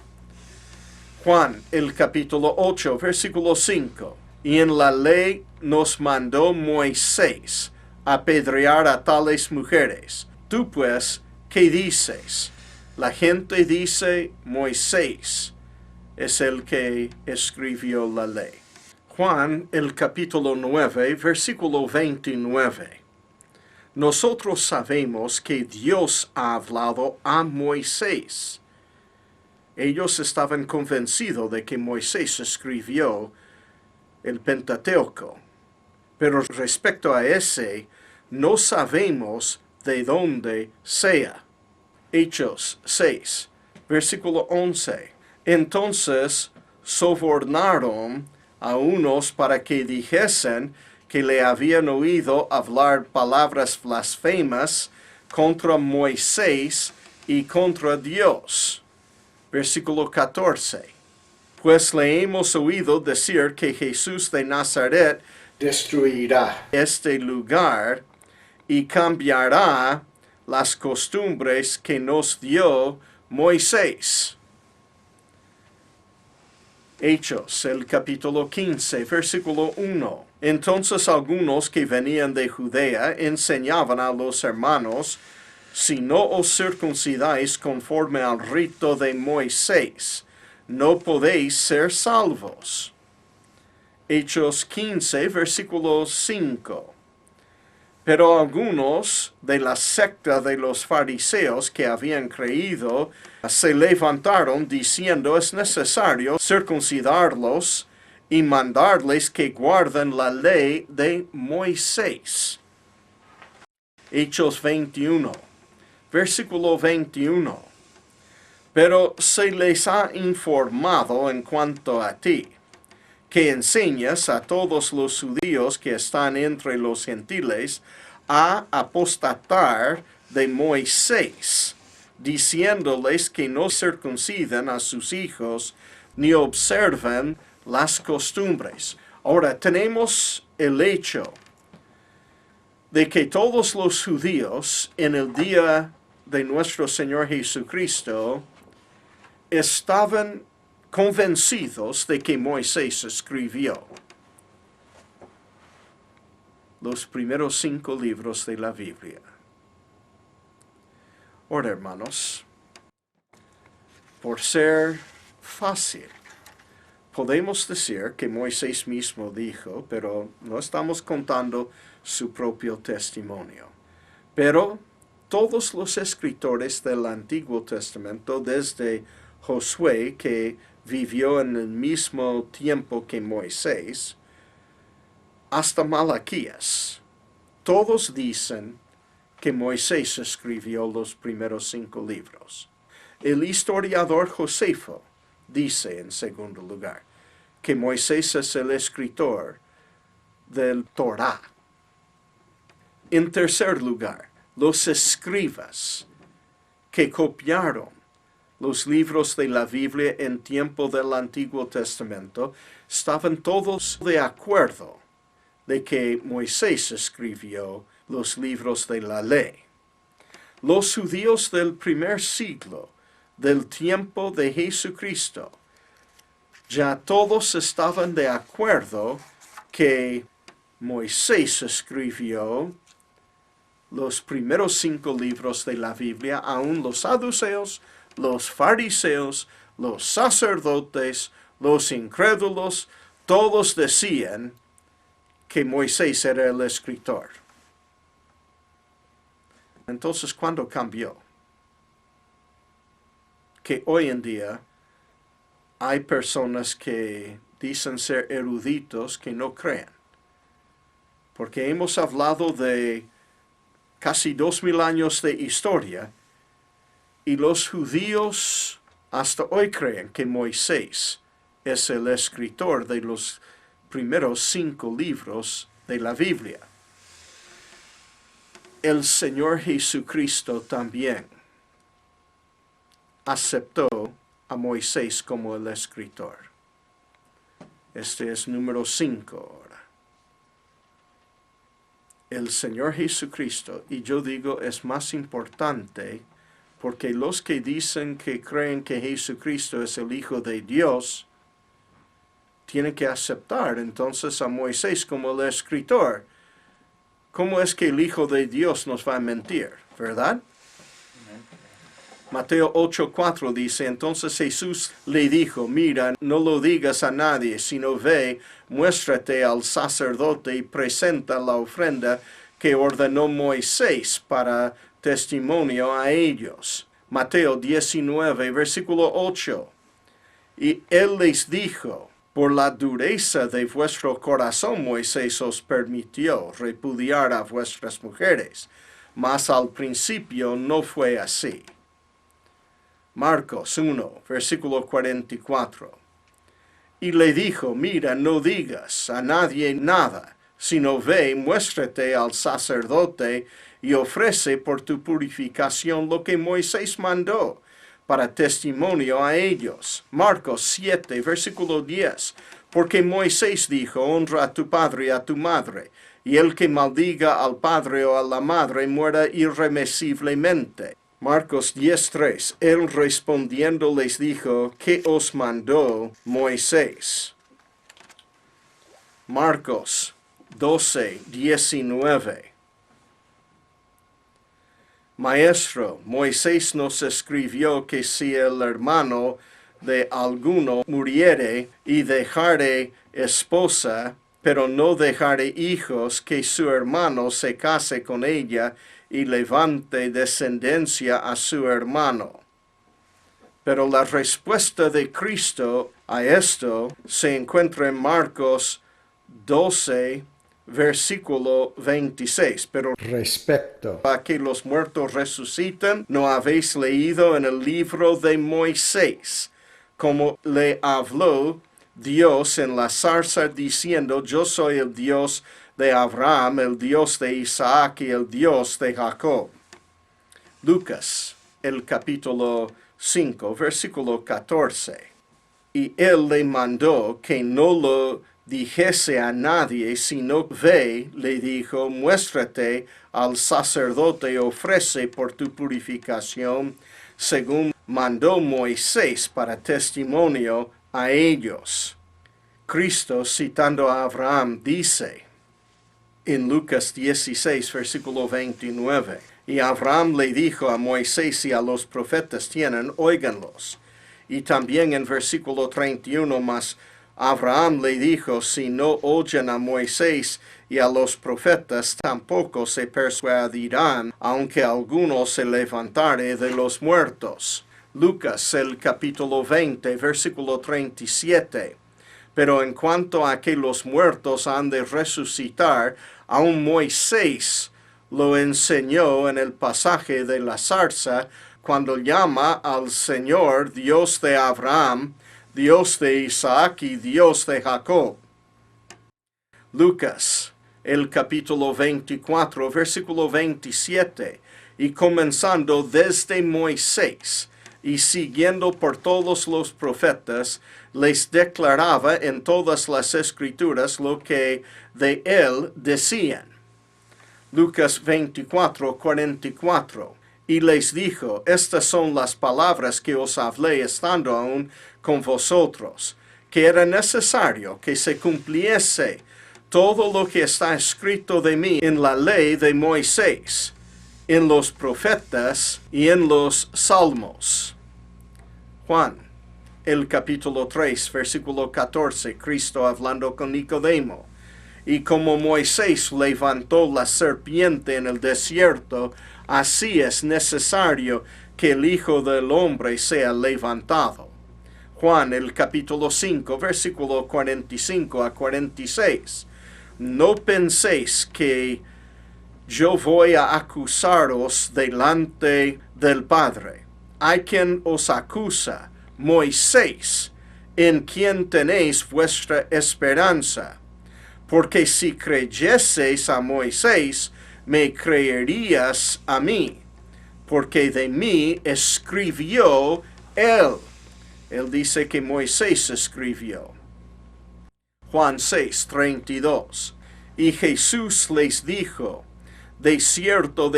S1: Juan, el capítulo 8, versículo 5. Y en la ley nos mandó Moisés apedrear a tales mujeres. Tú pues, ¿qué dices? La gente dice Moisés es el que escribió la ley. Juan, el capítulo 9, versículo 29. Nosotros sabemos que Dios ha hablado a Moisés. Ellos estaban convencidos de que Moisés escribió el Pentateuco. Pero respecto a ese, no sabemos de dónde sea. Hechos 6, versículo 11. Entonces sobornaron a unos para que dijesen que le habían oído hablar palabras blasfemas contra Moisés y contra Dios. Versículo 14. Pues le hemos oído decir que Jesús de Nazaret destruirá este lugar y cambiará las costumbres que nos dio Moisés. Hechos, el capítulo 15, versículo 1. Entonces algunos que venían de Judea enseñaban a los hermanos, si no os circuncidáis conforme al rito de Moisés, no podéis ser salvos. Hechos 15, versículo 5. Pero algunos de la secta de los fariseos que habían creído se levantaron diciendo es necesario circuncidarlos y mandarles que guarden la ley de Moisés. Hechos 21, versículo 21. Pero se les ha informado en cuanto a ti, que enseñas a todos los judíos que están entre los gentiles a apostatar de Moisés, diciéndoles que no circunciden a sus hijos ni observen las costumbres. Ahora tenemos el hecho de que todos los judíos en el día de nuestro Señor Jesucristo estaban convencidos de que Moisés escribió los primeros 5 libros de la Biblia. Ahora, hermanos, por ser fácil, podemos decir que Moisés mismo dijo, pero no estamos contando su propio testimonio. Pero todos los escritores del Antiguo Testamento, desde Josué, que vivió en el mismo tiempo que Moisés, hasta Malaquías, todos dicen que Moisés escribió los primeros 5 libros. El historiador Josefo dice, en segundo lugar, que Moisés es el escritor del Torá. En tercer lugar, los escribas que copiaron los libros de la Biblia en tiempo del Antiguo Testamento estaban todos de acuerdo de que Moisés escribió los libros de la ley. Los judíos del primer siglo, del tiempo de Jesucristo, ya todos estaban de acuerdo que Moisés escribió los primeros 5 libros de la Biblia. Aún los saduceos, los fariseos, los sacerdotes, los incrédulos, todos decían que Moisés era el escritor. Entonces, ¿cuándo cambió? Que hoy en día hay personas que dicen ser eruditos que no creen. Porque hemos hablado de casi 2000 años de historia y los judíos hasta hoy creen que Moisés es el escritor de los primeros 5 libros de la Biblia. El Señor Jesucristo también aceptó a Moisés como el escritor. Este es número 5 ahora. El Señor Jesucristo, y yo digo es más importante porque los que dicen que creen que Jesucristo es el Hijo de Dios, tienen que aceptar entonces a Moisés como el escritor. ¿Cómo es que el Hijo de Dios nos va a mentir? ¿Verdad? Mateo 8:4 dice, entonces Jesús le dijo, mira, no lo digas a nadie, sino ve, muéstrate al sacerdote y presenta la ofrenda que ordenó Moisés para testimonio a ellos. Mateo 19, versículo 8. Y él les dijo, por la dureza de vuestro corazón Moisés os permitió repudiar a vuestras mujeres, mas al principio no fue así. Marcos 1, versículo 44. Y le dijo, mira, no digas a nadie nada, sino ve, muéstrate al sacerdote y ofrece por tu purificación lo que Moisés mandó, para testimonio a ellos. Marcos 7, versículo 10. Porque Moisés dijo, honra a tu padre y a tu madre, y el que maldiga al padre o a la madre muera irremisiblemente. Marcos 10:3. Él respondiendo les dijo, ¿qué os mandó Moisés? Marcos 12:19. Maestro, Moisés nos escribió que si el hermano de alguno muriere y dejare esposa, pero no dejare hijos, que su hermano se case con ella y levante descendencia a su hermano. Pero la respuesta de Cristo a esto se encuentra en Marcos 12, versículo 26. Pero respecto a que los muertos resucitan, ¿no habéis leído en el libro de Moisés, como le habló Dios en la zarza diciendo, yo soy el Dios de Abraham, el Dios de Isaac y el Dios de Jacob? Lucas, el capítulo 5, versículo 14. Y él le mandó que no lo dijese a nadie, sino ve, le dijo, muéstrate al sacerdote y ofrece por tu purificación, según mandó Moisés para testimonio a ellos. Cristo, citando a Abraham, dice en Lucas 16, versículo 29, y Abraham le dijo a Moisés y a los profetas tienen, óiganlos. Y también en versículo 31, mas Abraham le dijo, si no oyen a Moisés y a los profetas, tampoco se persuadirán, aunque alguno se levantare de los muertos. Lucas, el capítulo 20, versículo 37. Pero en cuanto a que los muertos han de resucitar, aun Moisés lo enseñó en el pasaje de la zarza, cuando llama al Señor Dios de Abraham, Dios de Isaac y Dios de Jacob. Lucas, el capítulo 24, versículo 27, y comenzando desde Moisés, y siguiendo por todos los profetas, les declaraba en todas las escrituras lo que de él decían. Lucas 24:44. Y les dijo, estas son las palabras que os hablé estando aún con vosotros, que era necesario que se cumpliese todo lo que está escrito de mí en la ley de Moisés, en los profetas y en los salmos. Juan, el capítulo 3, versículo 14, Cristo hablando con Nicodemo. Y como Moisés levantó la serpiente en el desierto, así es necesario que el Hijo del Hombre sea levantado. Juan, el capítulo 5, versículo 45 a 46. No penséis que yo voy a acusaros delante del Padre. Hay quien os acusa, Moisés, en quien tenéis vuestra esperanza. Porque si creyeseis a Moisés, me creerías a mí, porque de mí escribió él. Él dice que Moisés escribió. Juan 6:32. Y Jesús les dijo, de cierto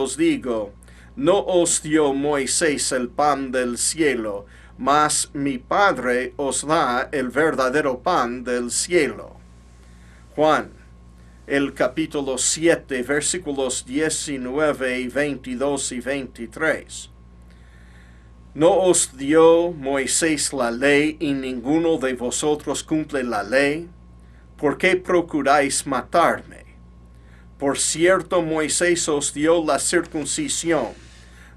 S1: os digo, no os dio Moisés el pan del cielo, mas mi Padre os da el verdadero pan del cielo. Juan, el capítulo 7, versículos 19 y 22 y 23. ¿No os dio Moisés la ley y ninguno de vosotros cumple la ley? ¿Por qué procuráis matarme? Por cierto, Moisés os dio la circuncisión,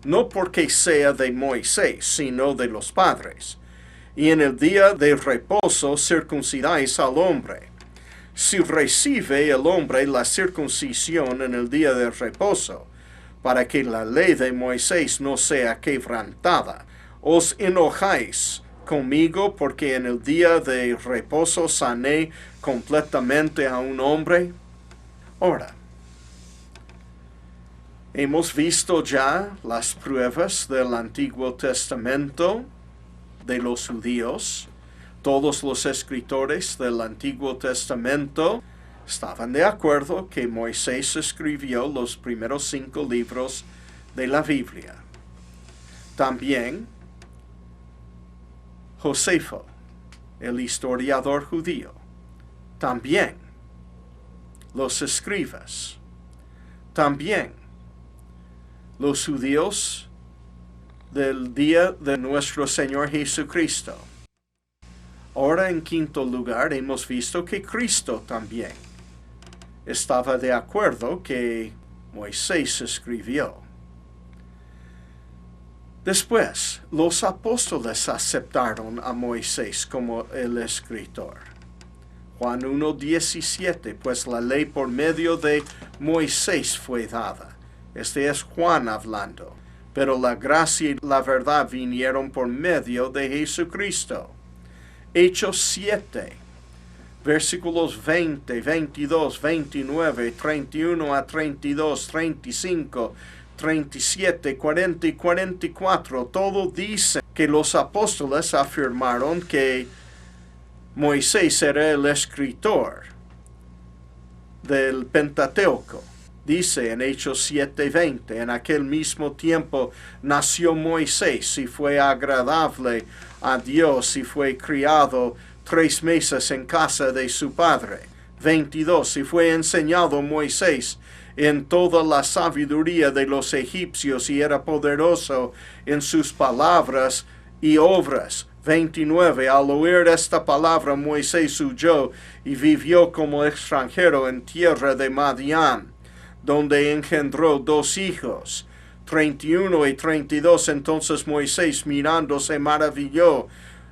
S1: no porque sea de Moisés, sino de los padres. Y en el día de reposo circuncidáis al hombre. Si recibe el hombre la circuncisión en el día de reposo, para que la ley de Moisés no sea quebrantada, ¿os enojáis conmigo porque en el día de reposo sané completamente a un hombre? Ahora, hemos visto ya las pruebas del Antiguo Testamento de los judíos. Todos los escritores del Antiguo Testamento estaban de acuerdo que Moisés escribió los primeros 5 libros de la Biblia. También Josefo, el historiador judío. También los escribas. También los judíos del día de nuestro Señor Jesucristo. Ahora, en quinto lugar, hemos visto que Cristo también estaba de acuerdo que Moisés escribió. Después, los apóstoles aceptaron a Moisés como el escritor. Juan 1:17, pues la ley por medio de Moisés fue dada. Este es Juan hablando, pero la gracia y la verdad vinieron por medio de Jesucristo. Hechos 7, versículos 20, 22, 29, 31 a 32, 35, 37, 40 y 44, todo dice que los apóstoles afirmaron que Moisés era el escritor del Pentateuco. Dice en Hechos 7:20, en aquel mismo tiempo nació Moisés y fue agradable a Dios y fue criado 3 meses en casa de su padre. 22, y fue enseñado Moisés en toda la sabiduría de los egipcios y era poderoso en sus palabras y obras. 29, al oír esta palabra Moisés huyó y vivió como extranjero en tierra de Madián, donde engendró 2 hijos. 31 y 32, entonces Moisés mirando se maravilló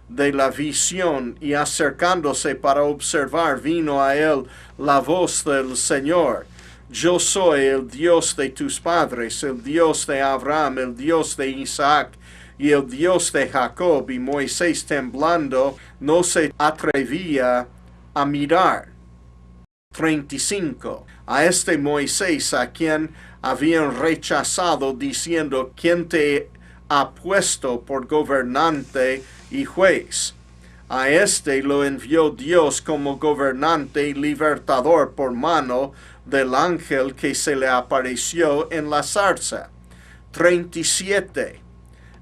S1: de la visión y acercándose para observar, vino a él la voz del Señor. Yo soy el Dios de tus padres, el Dios de Abraham, el Dios de Isaac y el Dios de Jacob. Y Moisés temblando no se atrevía a mirar. 35. A este Moisés a quien habían rechazado diciendo, ¿quién te ha puesto por gobernante y juez. A este lo envió Dios como gobernante y libertador por mano del ángel que se le apareció en la zarza. 37.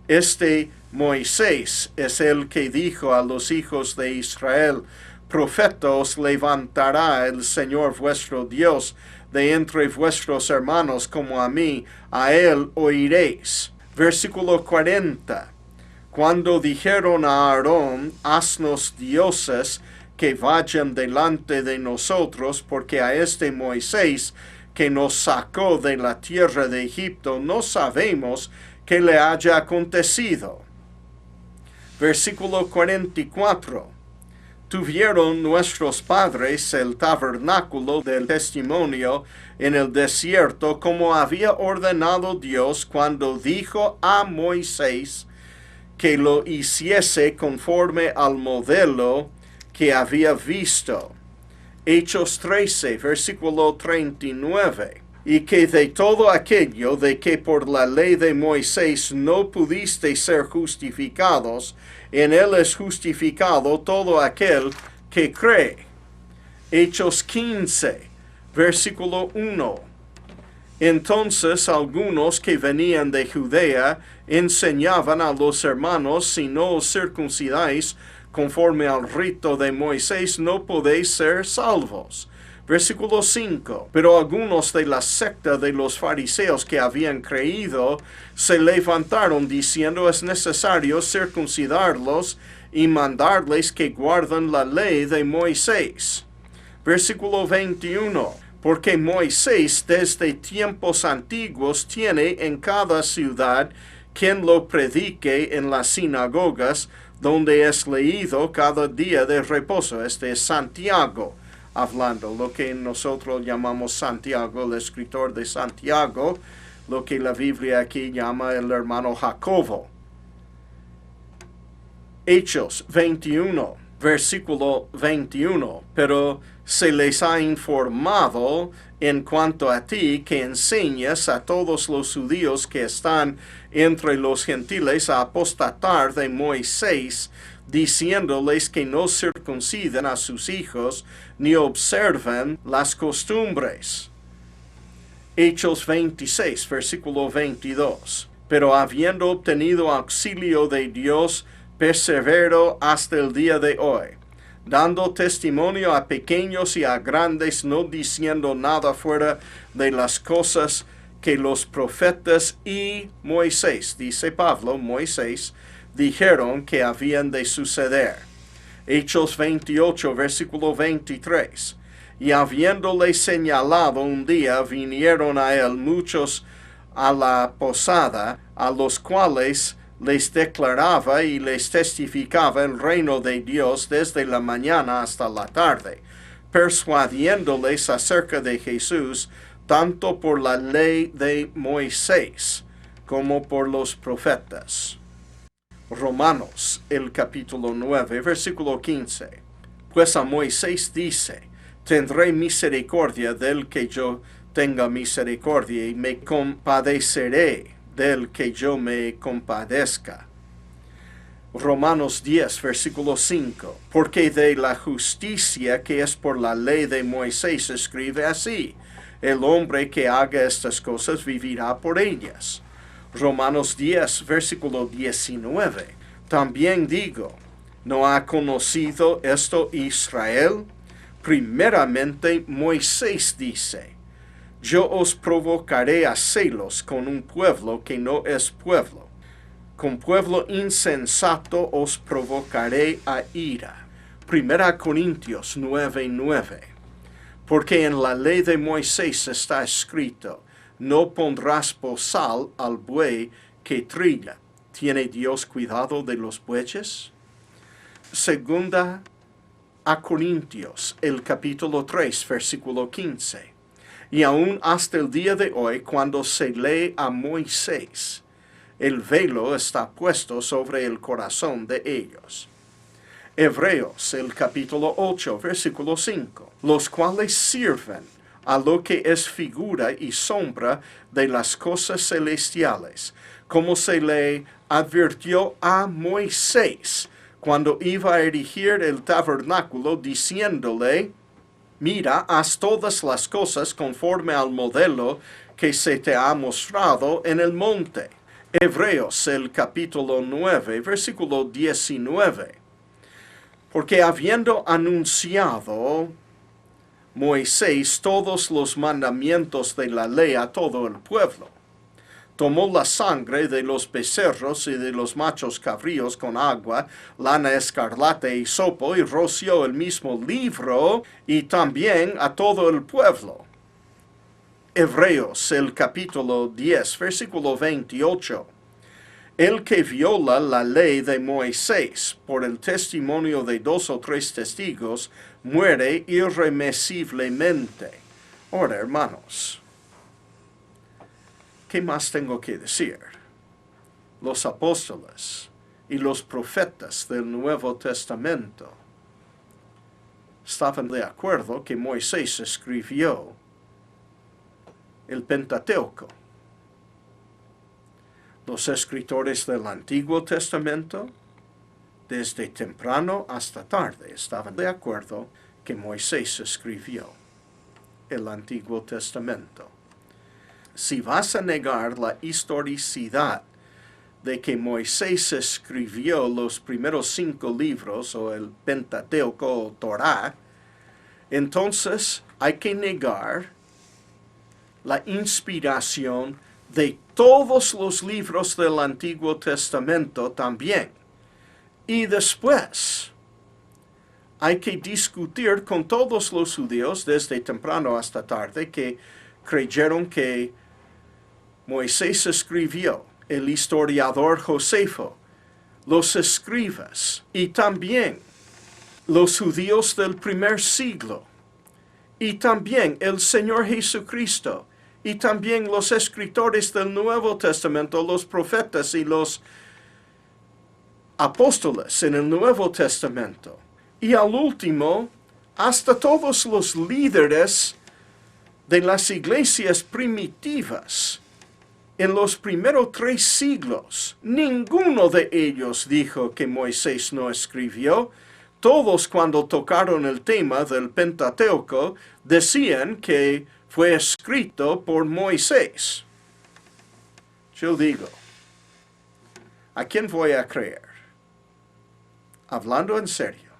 S1: Este Moisés es el que dijo a los hijos de Israel: Profeta os levantará el Señor vuestro Dios de entre vuestros hermanos como a mí, a él oiréis. Versículo 40. Cuando dijeron a Aarón: haznos dioses que vayan delante de nosotros, porque a este Moisés que nos sacó de la tierra de Egipto no sabemos qué le haya acontecido. Versículo 44. Tuvieron nuestros padres el tabernáculo del testimonio en el desierto, como había ordenado Dios cuando dijo a Moisés que lo hiciese conforme al modelo que había visto. Hechos 13, versículo 39. Y que de todo aquello de que por la ley de Moisés no pudisteis ser justificados, en él es justificado todo aquel que cree. Hechos 15, versículo 1. Entonces algunos que venían de Judea enseñaban a los hermanos: si no os circuncidáis conforme al rito de Moisés, no podéis ser salvos. Versículo 5. Pero algunos de la secta de los fariseos que habían creído se levantaron diciendo: es necesario circuncidarlos y mandarles que guarden la ley de Moisés. Versículo 21. Porque Moisés desde tiempos antiguos tiene en cada ciudad quien lo predique en las sinagogas, donde es leído cada día de reposo. Este es Santiago hablando, lo que nosotros llamamos Santiago, el escritor de Santiago, lo que la Biblia aquí llama el hermano Jacobo. Hechos 21, versículo 21. Pero se les ha informado en cuanto a ti que enseñas a todos los judíos que están entre los gentiles a apostatar de Moisés, diciéndoles que no circunciden a sus hijos ni observen las costumbres. Hechos 26, versículo 22. Pero habiendo obtenido auxilio de Dios, persevero hasta el día de hoy, dando testimonio a pequeños y a grandes, no diciendo nada fuera de las cosas que los profetas y Moisés, dice Pablo, Moisés, dijeron que habían de suceder. Hechos 28, versículo 23. Y habiéndole señalado un día, vinieron a él muchos a la posada, a los cuales les declaraba y les testificaba el reino de Dios desde la mañana hasta la tarde, persuadiéndoles acerca de Jesús, tanto por la ley de Moisés como por los profetas. Romanos, el capítulo 9, versículo 15. Pues a Moisés dice: tendré misericordia del que yo tenga misericordia, y me compadeceré del que yo me compadezca. Romanos 10, versículo 5. Porque de la justicia que es por la ley de Moisés escribe así: el hombre que haga estas cosas vivirá por ellas. Romanos 10, versículo 19. También digo, ¿no ha conocido esto Israel? Primeramente Moisés dice: yo os provocaré a celos con un pueblo que no es pueblo. Con pueblo insensato os provocaré a ira. 1 Corintios 9:9. Porque en la ley de Moisés está escrito: no pondrás bozal al buey que trilla. ¿Tiene Dios cuidado de los bueyes? Segunda a Corintios, el capítulo 3, versículo 15. Y aún hasta el día de hoy, cuando se lee a Moisés, el velo está puesto sobre el corazón de ellos. Hebreos, el capítulo 8, versículo 5. Los cuales sirven a lo que es figura y sombra de las cosas celestiales, como se le advirtió a Moisés cuando iba a erigir el tabernáculo, diciéndole: mira, haz todas las cosas conforme al modelo que se te ha mostrado en el monte. Hebreos, el capítulo 9, versículo 19. Porque habiendo anunciado Moisés todos los mandamientos de la ley a todo el pueblo, tomó la sangre de los becerros y de los machos cabríos con agua, lana escarlata y hisopo, y roció el mismo libro y también a todo el pueblo. Hebreos, el capítulo 10, versículo 28. El que viola la ley de Moisés por el testimonio de 2 o 3 testigos muere irremisiblemente. Ahora, hermanos, ¿qué más tengo que decir? Los apóstoles y los profetas del Nuevo Testamento estaban de acuerdo que Moisés escribió el Pentateuco. Los escritores del Antiguo Testamento, desde temprano hasta tarde, estaban de acuerdo que Moisés escribió el Antiguo Testamento. Si vas a negar la historicidad de que Moisés escribió los primeros 5 libros, o el Pentateuco o Torá, entonces hay que negar la inspiración de todos los libros del Antiguo Testamento también. Y después hay que discutir con todos los judíos desde temprano hasta tarde que creyeron que Moisés escribió, el historiador Josefo, los escribas y también los judíos del primer siglo, y también el Señor Jesucristo, y también los escritores del Nuevo Testamento, los profetas y los apóstoles en el Nuevo Testamento. Y al último, hasta todos los líderes de las iglesias primitivas en los primeros 3 siglos. Ninguno de ellos dijo que Moisés no escribió. Todos, cuando tocaron el tema del Pentateuco, decían que fue escrito por Moisés. Yo digo, ¿a quién voy a creer? Hablando en serio,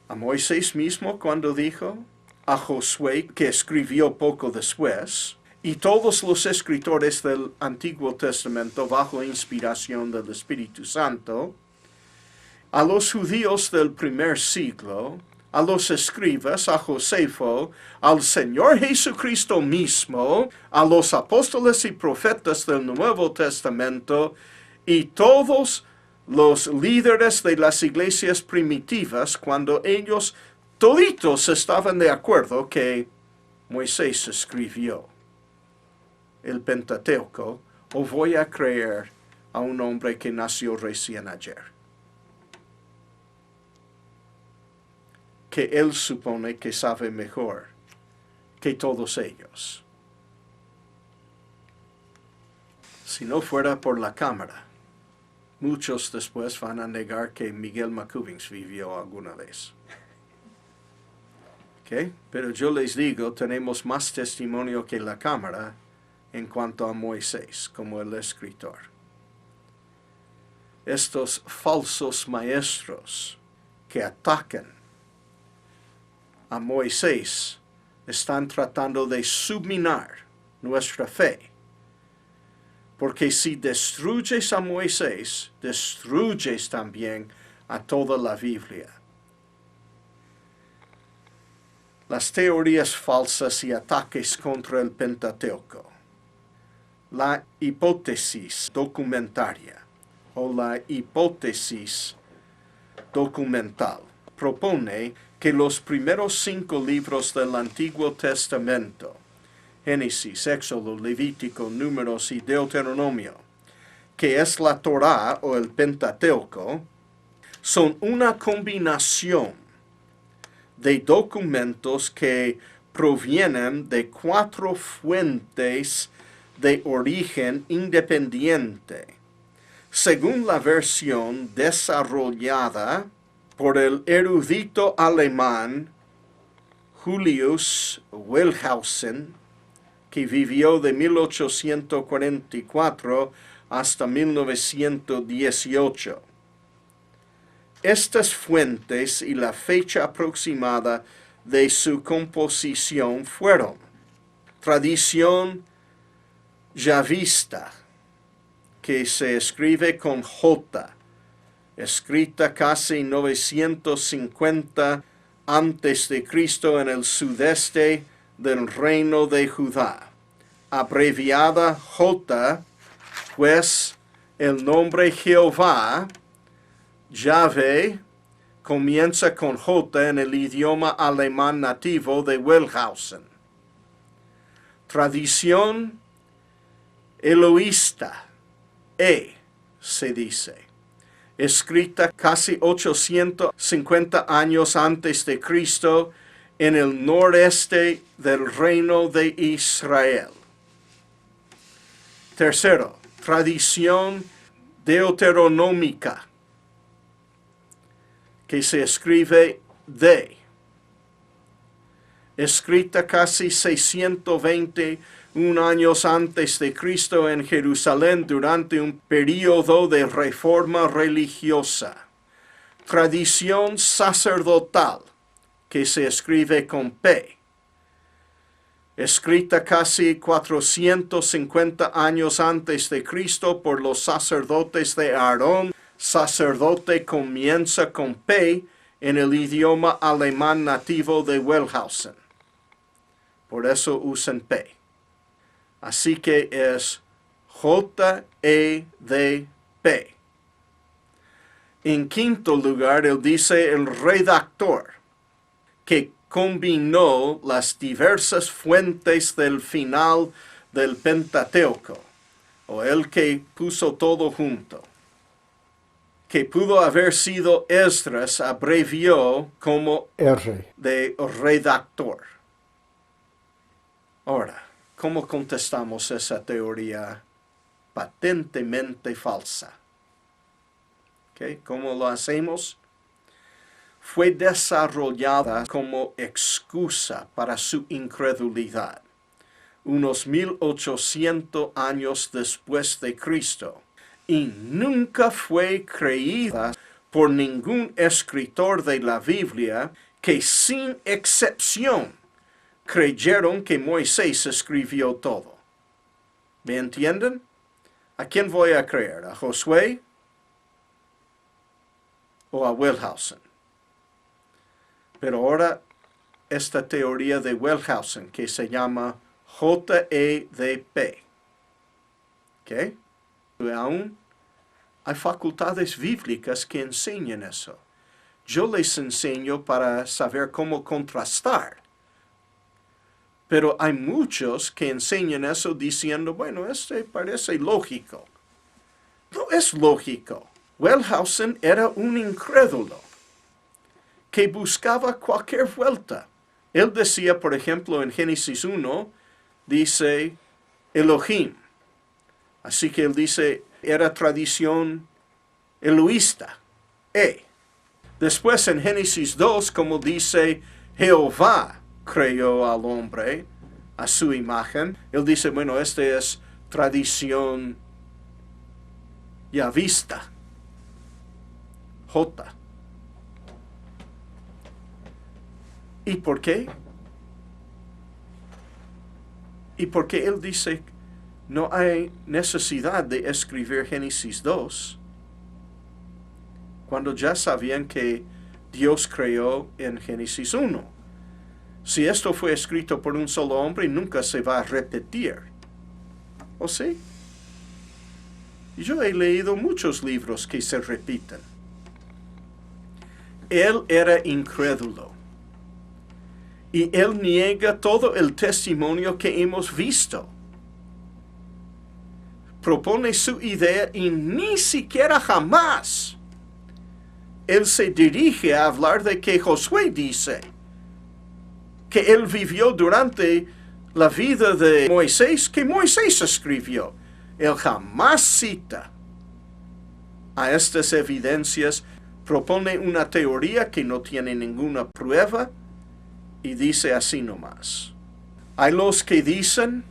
S1: ¿a Moisés mismo cuando dijo? ¿A Josué, que escribió poco después? Y todos los escritores del Antiguo Testamento bajo inspiración del Espíritu Santo, a los judíos del primer siglo, a los escribas, a Josefo, al Señor Jesucristo mismo, a los apóstoles y profetas del Nuevo Testamento, y todos los líderes de las iglesias primitivas, cuando ellos toditos estaban de acuerdo que Moisés escribió el Pentateuco, o voy a creer a un hombre que nació recién ayer, que él supone que sabe mejor que todos ellos. Si no fuera por la cámara, muchos después van a negar que Miguel McCubbins vivió alguna vez. ¿Okay? Pero yo les digo, tenemos más testimonio que la cámara en cuanto a Moisés como el escritor. Estos falsos maestros que atacan a Moisés están tratando de subminar nuestra fe. Porque si destruyes a Moisés, destruyes también a toda la Biblia. Las teorías falsas y ataques contra el Pentateuco. La hipótesis documentaria o la hipótesis documental propone que los primeros 5 libros del Antiguo Testamento, Génesis, Éxodo, Levítico, Números y Deuteronomio, que es la Torá o el Pentateuco, son una combinación de documentos que provienen de 4 fuentes de origen independiente, según la versión desarrollada por el erudito alemán Julius Wellhausen, que vivió de 1844 hasta 1918. Estas fuentes y la fecha aproximada de su composición fueron tradición yavista, que se escribe con J, escrita casi 950 a.C. en el sudeste del reino de Judá, abreviada J, pues el nombre Jehová, Yahvé, comienza con J en el idioma alemán nativo de Wellhausen. Tradición eloísta, se dice, escrita casi 850 años antes de Cristo en el noreste del reino de Israel. Tercero, tradición deuteronómica, que se escribe escrita casi 621 años antes de Cristo en Jerusalén durante un período de reforma religiosa. Tradición sacerdotal, que se escribe con P, escrita casi 450 años antes de Cristo por los sacerdotes de Aarón. Sacerdote comienza con P en el idioma alemán nativo de Wellhausen. Por eso usan P. Así que es J-E-D-P. En quinto lugar, él dice el redactor, que combinó las diversas fuentes del final del Pentateuco, o el que puso todo junto, que pudo haber sido Esdras, abrevió como
S2: R.
S1: de redactor. Ahora, ¿cómo contestamos esa teoría patentemente falsa? ¿Okay? ¿Cómo lo hacemos? Fue desarrollada como excusa para su incredulidad, unos 1800 años después de Cristo, y nunca fue creída por ningún escritor de la Biblia que sin excepción creyeron que Moisés escribió todo. ¿Me entienden? ¿A quién voy a creer? ¿A Josué o a Wellhausen? Pero ahora esta teoría de Wellhausen que se llama JEDP. ¿Ok? Aún hay facultades bíblicas que enseñan eso. Yo les enseño para saber cómo contrastar. Pero hay muchos que enseñan eso diciendo, bueno, parece lógico. No es lógico. Wellhausen era un incrédulo que buscaba cualquier vuelta. Él decía, por ejemplo, en Génesis 1, dice Elohim. Así que él dice, era tradición eloísta. Después en Génesis 2, como dice, Jehová creó al hombre a su imagen. Él dice, bueno, es tradición yavista. J. ¿Y por qué? Y porque él dice, no hay necesidad de escribir Génesis 2, cuando ya sabían que Dios creó en Génesis 1. Si esto fue escrito por un solo hombre, nunca se va a repetir. ¿O sí? Yo he leído muchos libros que se repiten. Él era incrédulo. Y él niega todo el testimonio que hemos visto. Propone su idea y ni siquiera jamás él se dirige a hablar de que Josué dice que él vivió durante la vida de Moisés, que Moisés escribió. Él jamás cita a estas evidencias, propone una teoría que no tiene ninguna prueba y dice así nomás. Hay los que dicen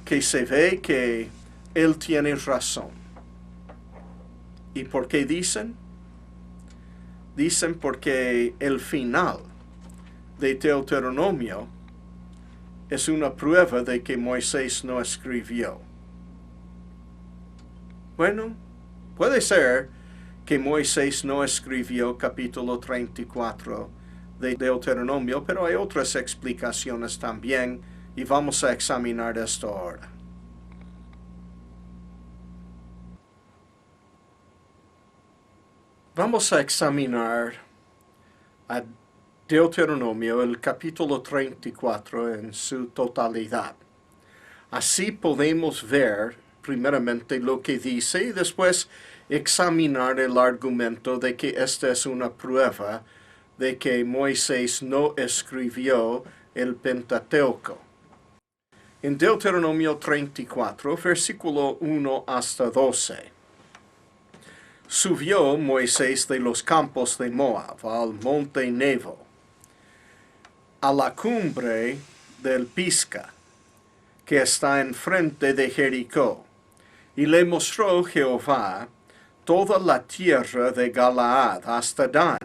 S1: que se ve que él tiene razón. ¿Y por qué dicen? Dicen porque el final de Deuteronomio es una prueba de que Moisés no escribió. Bueno, puede ser que Moisés no escribió capítulo 34 de Deuteronomio, pero hay otras explicaciones también y vamos a examinar esto ahora. Vamos a examinar a Deuteronomio, el capítulo 34 en su totalidad. Así podemos ver primeramente lo que dice y después examinar el argumento de que esta es una prueba de que Moisés no escribió el Pentateuco. En Deuteronomio 34, versículo 1 hasta 12. Subió Moisés de los campos de Moab al monte Nebo, a la cumbre del Pisga, que está enfrente de Jericó, y le mostró Jehová toda la tierra de Galaad hasta Dan,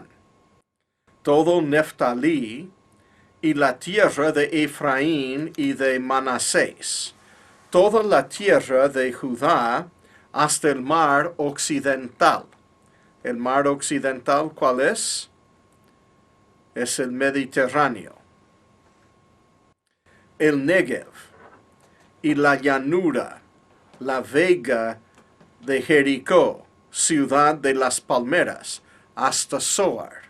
S1: todo Neftalí, y la tierra de Efraín y de Manasés, toda la tierra de Judá hasta el mar occidental. ¿El mar occidental cuál es? Es el Mediterráneo. El Negev y la llanura, la vega de Jericó, ciudad de las palmeras, hasta Zoar.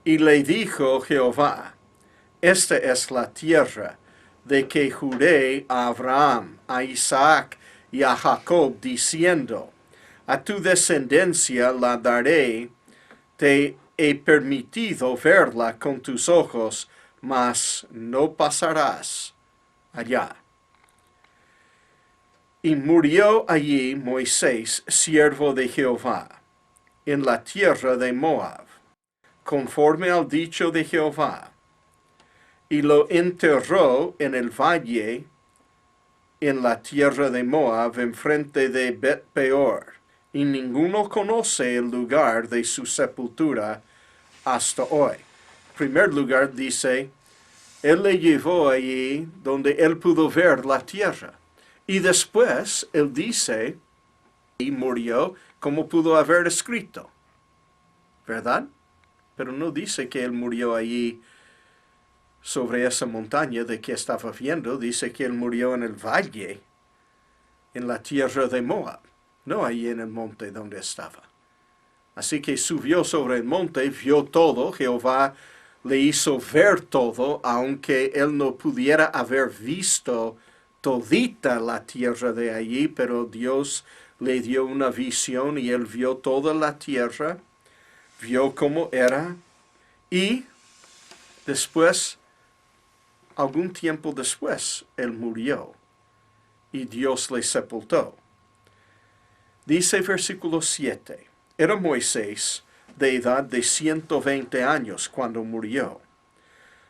S1: Y le dijo Jehová, esta es la tierra de que juré a Abraham, a Isaac y a Jacob, diciendo, a tu descendencia la daré, te he permitido verla con tus ojos, mas no pasarás allá. Y murió allí Moisés, siervo de Jehová, en la tierra de Moab, conforme al dicho de Jehová, y lo enterró en el valle, en la tierra de Moab, enfrente de Bet-peor, y ninguno conoce el lugar de su sepultura hasta hoy. En primer lugar dice, él le llevó allí donde él pudo ver la tierra. Y después él dice, y murió como pudo haber escrito, ¿verdad? Pero no dice que él murió allí sobre esa montaña de que estaba viendo, dice que él murió en el valle, en la tierra de Moab, no ahí en el monte donde estaba. Así que subió sobre el monte, vio todo, Jehová le hizo ver todo, aunque él no pudiera haber visto todita la tierra de allí, pero Dios le dio una visión y él vio toda la tierra, vio cómo era, y después, algún tiempo después, él murió y Dios le sepultó. Dice versículo 7, era Moisés de edad de 120 años cuando murió.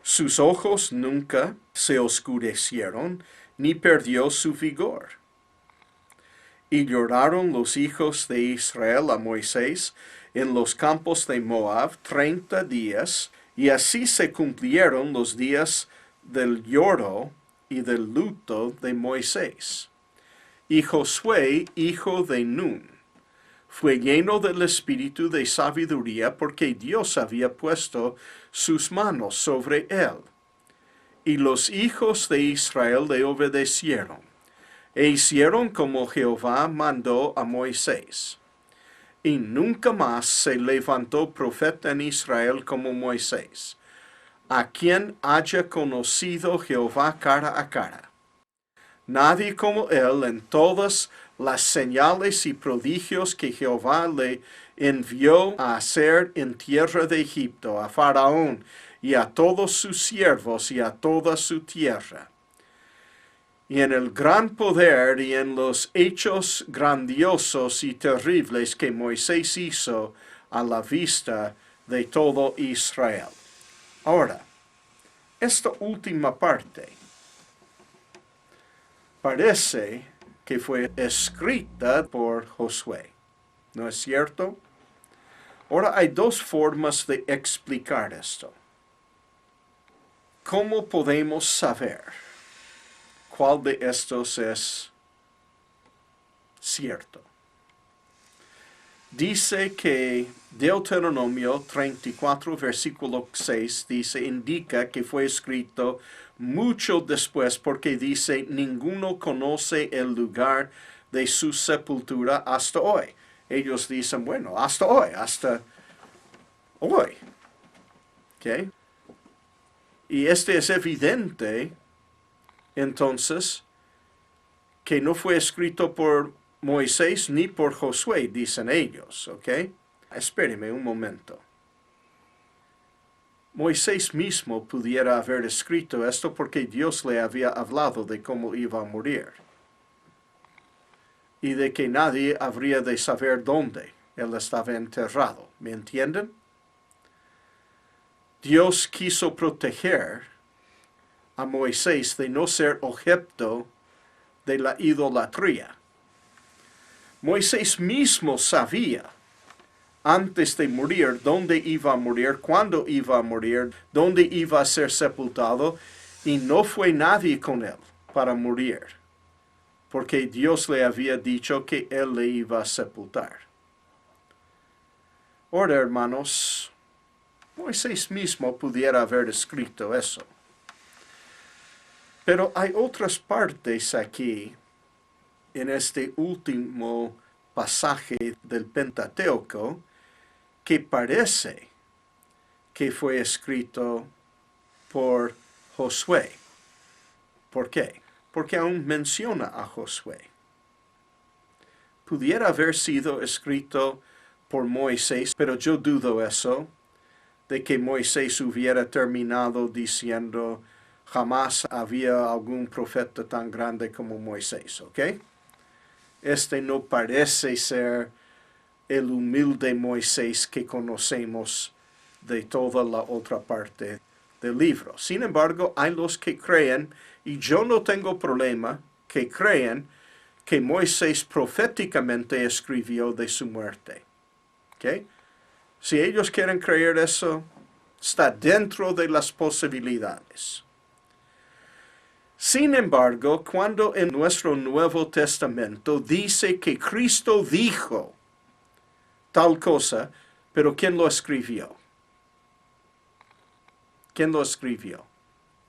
S1: Sus ojos nunca se oscurecieron, ni perdió su vigor. Y lloraron los hijos de Israel a Moisés en los campos de Moab 30 días, y así se cumplieron los días del lloro y del luto de Moisés. Y Josué, hijo de Nun, fue lleno del espíritu de sabiduría porque Dios había puesto sus manos sobre él. Y los hijos de Israel le obedecieron, e hicieron como Jehová mandó a Moisés. Y nunca más se levantó profeta en Israel como Moisés, a quien haya conocido Jehová cara a cara. Nadie como él en todas las señales y prodigios que Jehová le envió a hacer en tierra de Egipto, a Faraón y a todos sus siervos y a toda su tierra. Y en el gran poder y en los hechos grandiosos y terribles que Moisés hizo a la vista de todo Israel. Ahora, esta última parte parece que fue escrita por Josué, ¿no es cierto? Ahora hay dos formas de explicar esto. ¿Cómo podemos saber cuál de estos es cierto? Dice que Deuteronomio 34, versículo 6, indica que fue escrito mucho después, porque dice, ninguno conoce el lugar de su sepultura hasta hoy. Ellos dicen, bueno, hasta hoy. ¿Okay? Y es evidente, entonces, que no fue escrito por Moisés ni por Josué, dicen ellos, ¿ok? Espéreme un momento. Moisés mismo pudiera haber escrito esto porque Dios le había hablado de cómo iba a morir. Y de que nadie habría de saber dónde él estaba enterrado. ¿Me entienden? Dios quiso proteger a Moisés de no ser objeto de la idolatría. Moisés mismo sabía antes de morir dónde iba a morir, cuándo iba a morir, dónde iba a ser sepultado, y no fue nadie con él para morir, porque Dios le había dicho que él le iba a sepultar. Ahora, hermanos, Moisés mismo pudiera haber escrito eso. Pero hay otras partes aquí, en este último pasaje del Pentateuco, que parece que fue escrito por Josué. ¿Por qué? Porque aún menciona a Josué. Pudiera haber sido escrito por Moisés, pero yo dudo eso, de que Moisés hubiera terminado diciendo, jamás había algún profeta tan grande como Moisés, ¿ok? Este no parece ser el humilde Moisés que conocemos de toda la otra parte del libro. Sin embargo, hay los que creen, y yo no tengo problema, que creen que Moisés proféticamente escribió de su muerte. ¿Okay? Si ellos quieren creer eso, está dentro de las posibilidades. Sin embargo, cuando en nuestro Nuevo Testamento dice que Cristo dijo tal cosa, pero ¿quién lo escribió? ¿Quién lo escribió?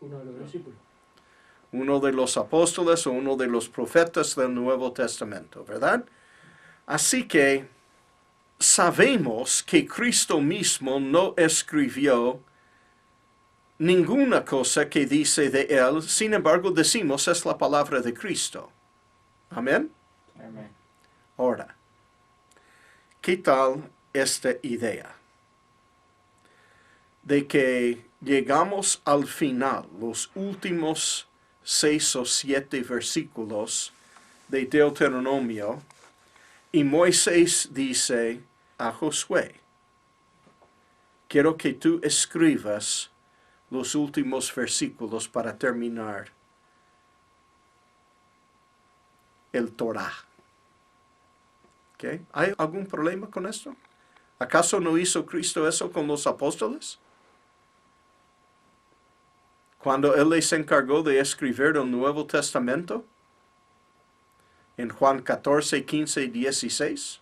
S2: Uno de los discípulos.
S1: Uno de los apóstoles o uno de los profetas del Nuevo Testamento, ¿verdad? Así que sabemos que Cristo mismo no escribió ninguna cosa que dice de él, sin embargo decimos es la palabra de Cristo. Amén.
S2: Amén.
S1: Ahora, ¿qué tal esta idea? De que llegamos al final, los últimos 6 o 7 versículos de Deuteronomio, y Moisés dice a Josué, quiero que tú escribas los últimos versículos para terminar el Torah. ¿Okay? ¿Hay algún problema con esto? ¿Acaso no hizo Cristo eso con los apóstoles? Cuando Él les encargó de escribir el Nuevo Testamento, en Juan 14, 15 y 16.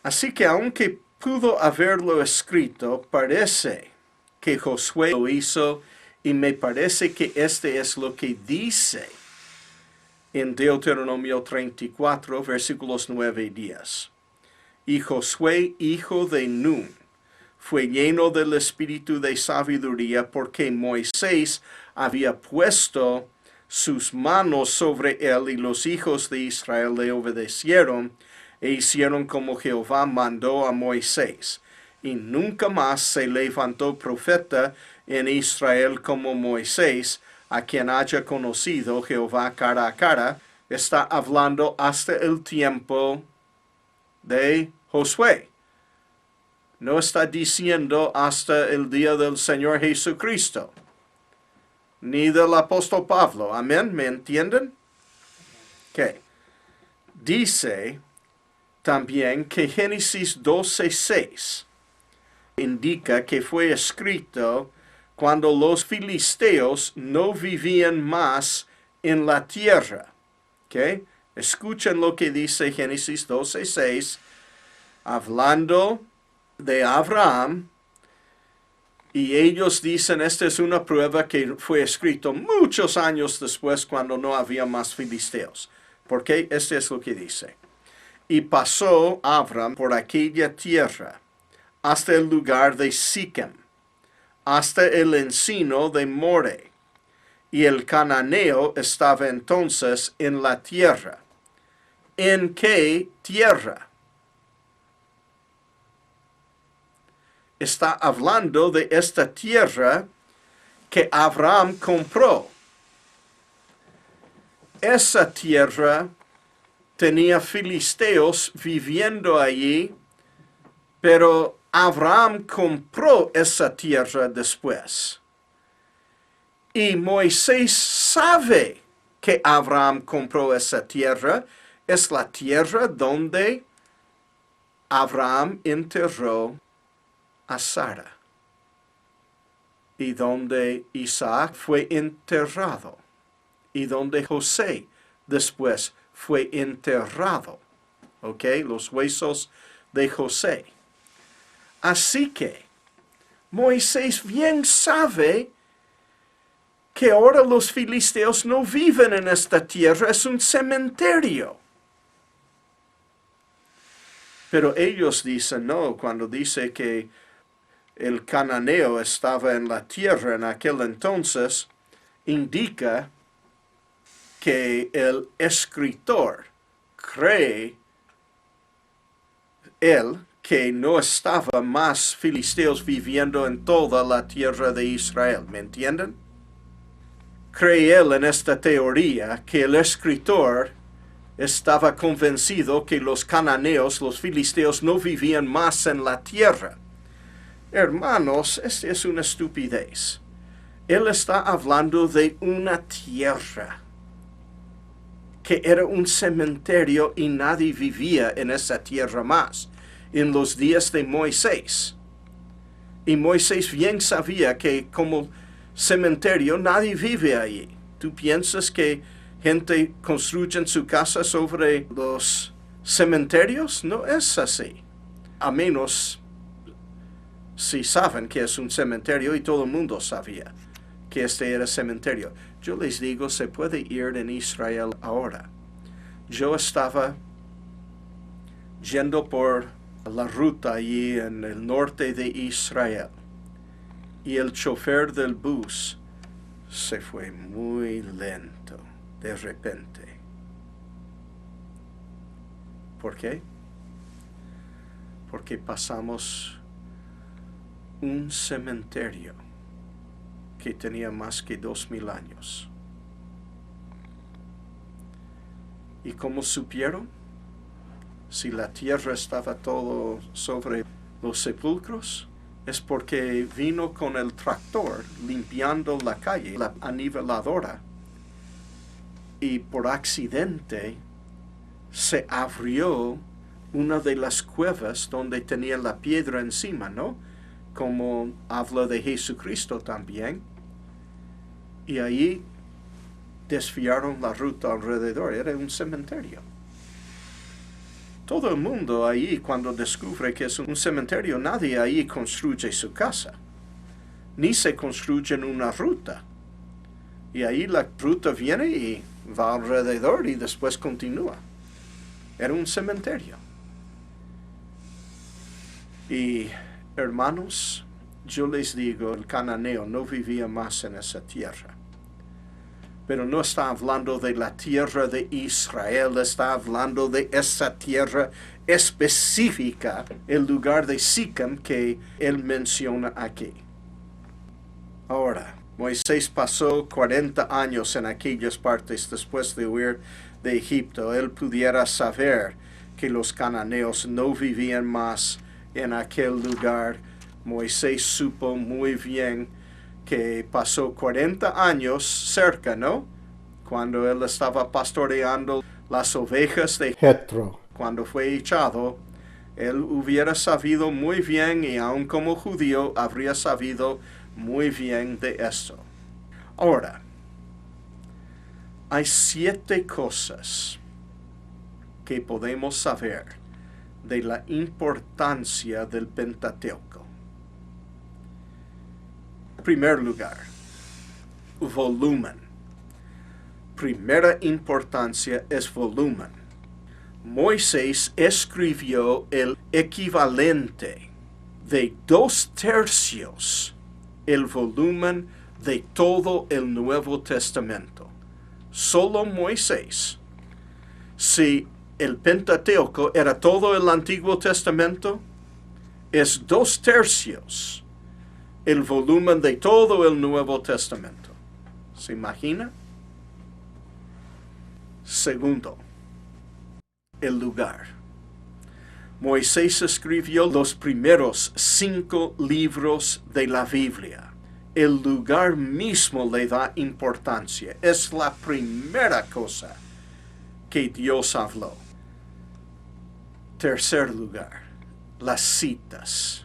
S1: Así que aunque pudo haberlo escrito, parece que Josué lo hizo, y me parece que este es lo que dice en Deuteronomio 34, versículos 9 y 10. Y Josué, hijo de Nun, fue lleno del espíritu de sabiduría, porque Moisés había puesto sus manos sobre él, y los hijos de Israel le obedecieron e hicieron como Jehová mandó a Moisés. y nunca más se levantó profeta en Israel como Moisés, a quien haya conocido Jehová cara a cara. Está hablando hasta el tiempo de Josué. No está diciendo hasta el día del Señor Jesucristo, ni del apóstol Pablo. Amén, ¿me entienden? Ok. Dice también que Génesis 12:6 indica que fue escrito cuando los filisteos no vivían más en la tierra. ¿Ok? Escuchen lo que dice Génesis 12:6, hablando de Abraham, y ellos dicen, esta es una prueba que fue escrito muchos años después cuando no había más filisteos. Porque este es lo que dice. Y pasó Abraham por aquella tierra hasta el lugar de Siquem, hasta el encino de More, y el cananeo estaba entonces en la tierra. ¿En qué tierra? Está hablando de esta tierra que Abraham compró. Esa tierra tenía filisteos viviendo allí, pero Abraham compró esa tierra después. Y Moisés sabe que Abraham compró esa tierra. Es la tierra donde Abraham enterró a Sara y donde Isaac fue enterrado y donde José después fue enterrado. ¿Ok? Los huesos de José. Así que Moisés bien sabe que ahora los filisteos no viven en esta tierra, es un cementerio. Pero ellos dicen no, cuando dice que el cananeo estaba en la tierra en aquel entonces, indica que el escritor cree él que no estaba más filisteos viviendo en toda la tierra de Israel. ¿Me entienden? Cree él en esta teoría que el escritor estaba convencido que los cananeos, los filisteos, no vivían más en la tierra. Hermanos, esta es una estupidez. Él está hablando de una tierra que era un cementerio y nadie vivía en esa tierra más en los días de Moisés. Y Moisés bien sabía que como cementerio nadie vive allí. ¿Tú piensas que gente construye su casa sobre los cementerios? No es así. A menos si saben que es un cementerio, y todo el mundo sabía que este era cementerio. Yo les digo, se puede ir en Israel ahora. Yo estaba yendo por la ruta allí en el norte de Israel, y el chofer del bus se fue muy lento de repente. ¿Por qué? Porque pasamos un cementerio que tenía más que 2000 años. ¿Y cómo supieron? Si la tierra estaba todo sobre los sepulcros, es porque vino con el tractor limpiando la calle, la aniveladora, y por accidente se abrió una de las cuevas donde tenía la piedra encima, ¿no? Como habla de Jesucristo también. Y ahí desviaron la ruta alrededor. Era un cementerio. Todo el mundo ahí, cuando descubre que es un cementerio, nadie ahí construye su casa. Ni se construye en una ruta. Y ahí la ruta viene y va alrededor y después continúa. Era un cementerio. Y hermanos, yo les digo, el cananeo no vivía más en esa tierra. pero no está hablando de la tierra de Israel, está hablando de esa tierra específica, el lugar de Sichem que él menciona aquí. Ahora, Moisés pasó 40 años en aquellas partes después de huir de Egipto. Él pudiera saber que los cananeos no vivían más en aquel lugar. Moisés supo muy bien que pasó 40 años cerca, ¿no? Cuando él estaba pastoreando las ovejas de
S3: Jetro.
S1: Cuando fue echado, él hubiera sabido muy bien, y aun como judío, habría sabido muy bien de esto. Ahora, hay 7 cosas que podemos saber de la importancia del Pentateuco. En primer lugar, volumen. Primera importancia es volumen. Moisés escribió el equivalente de 2/3 el volumen de todo el Nuevo Testamento. Solo Moisés. Si el Pentateuco era todo el Antiguo Testamento, es 2/3 el volumen de todo el Nuevo Testamento. ¿Se imagina? Segundo, el lugar. Moisés escribió los primeros 5 libros de la Biblia. El lugar mismo le da importancia. Es la primera cosa que Dios habló. Tercer lugar, las citas.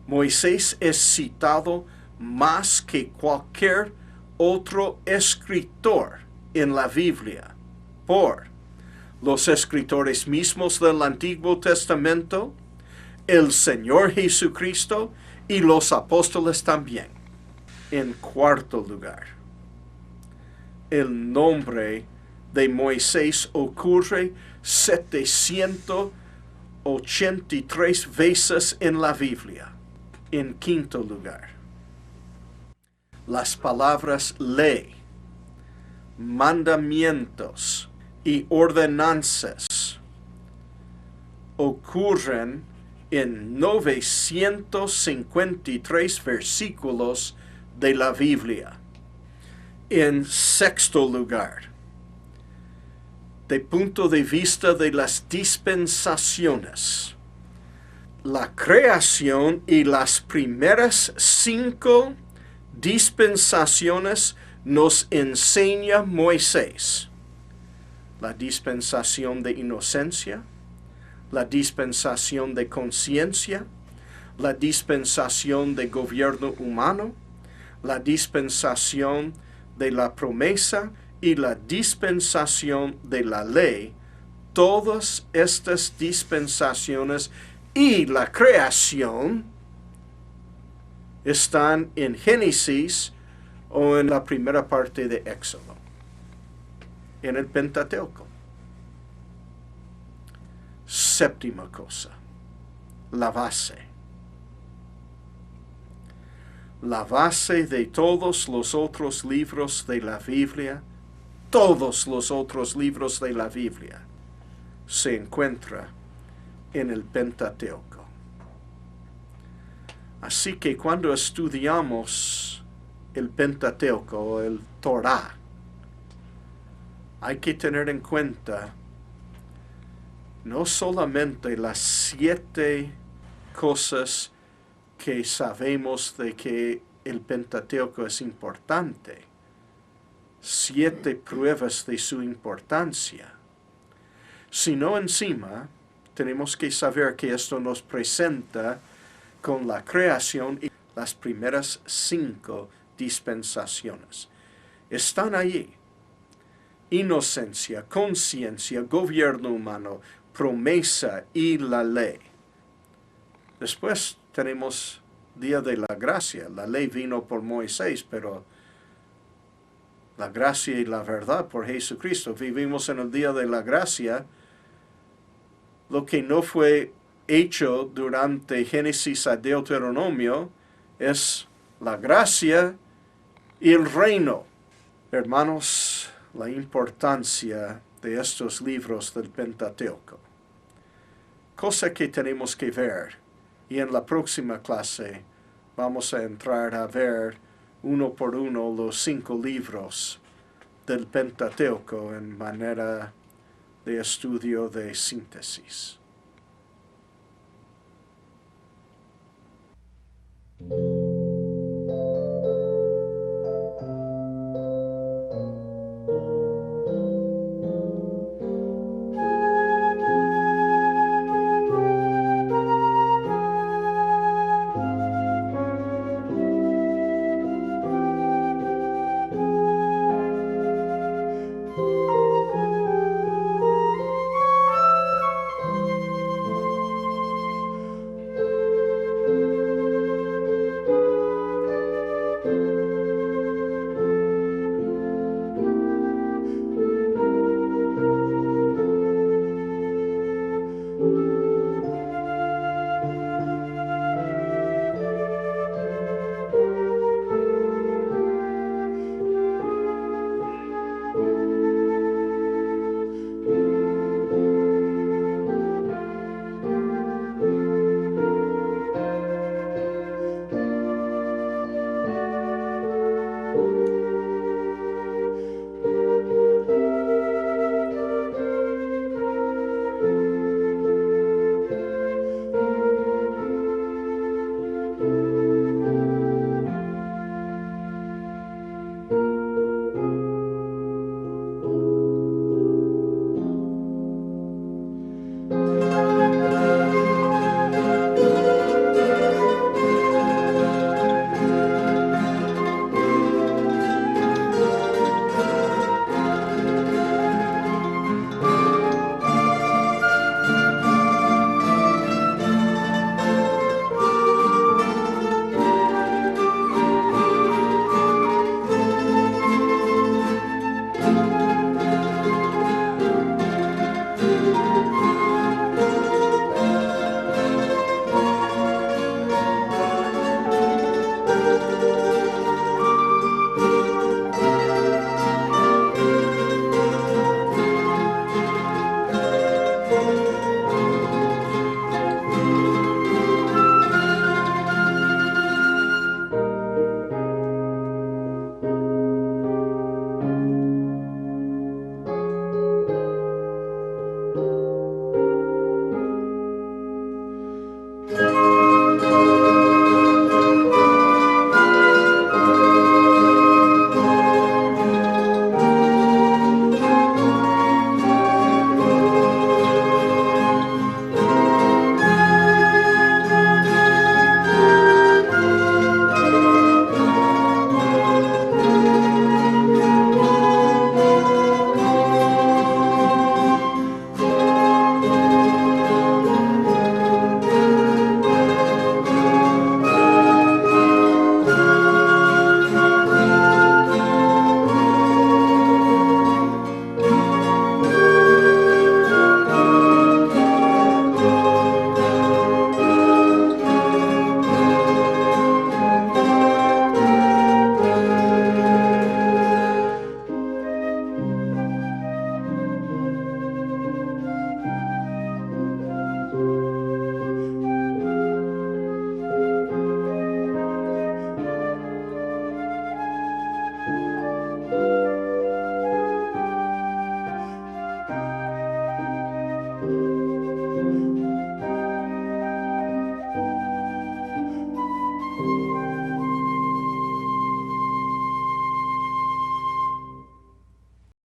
S1: Moisés es citado más que cualquier otro escritor en la Biblia por los escritores mismos del Antiguo Testamento, el Señor Jesucristo y los apóstoles también. En cuarto lugar, el nombre de Moisés ocurre 783 veces en la Biblia. En quinto lugar, las palabras ley, mandamientos y ordenanzas ocurren en 953 versículos de la Biblia. En sexto lugar, de punto de vista de las dispensaciones, la creación y las primeras 5 dispensaciones nos enseña Moisés. La dispensación de inocencia, la dispensación de conciencia, la dispensación de gobierno humano, la dispensación de la promesa y la dispensación de la ley. Todas estas dispensaciones y la creación están en Génesis o en la primera parte de Éxodo, en el Pentateuco. Séptima cosa, la base. La base de todos los otros libros de la Biblia, todos los otros libros de la Biblia, se encuentra en el Pentateuco. Así que cuando estudiamos el Pentateuco o el Torah, hay que tener en cuenta no solamente las 7 cosas que sabemos de que el Pentateuco es importante, 7 pruebas de su importancia, sino encima tenemos que saber que esto nos presenta con la creación y las primeras 5 dispensaciones. Están allí. Inocencia, conciencia, gobierno humano, promesa y la ley. Después tenemos Día de la Gracia. La ley vino por Moisés, pero la gracia y la verdad por Jesucristo. Vivimos en el Día de la Gracia. Lo que no fue hecho durante Génesis a Deuteronomio es la gracia y el reino. Hermanos, la importancia de estos libros del Pentateuco. Cosa que tenemos que ver, y en la próxima clase vamos a entrar a ver uno por uno los 5 libros del Pentateuco en manera de estudio de síntesis.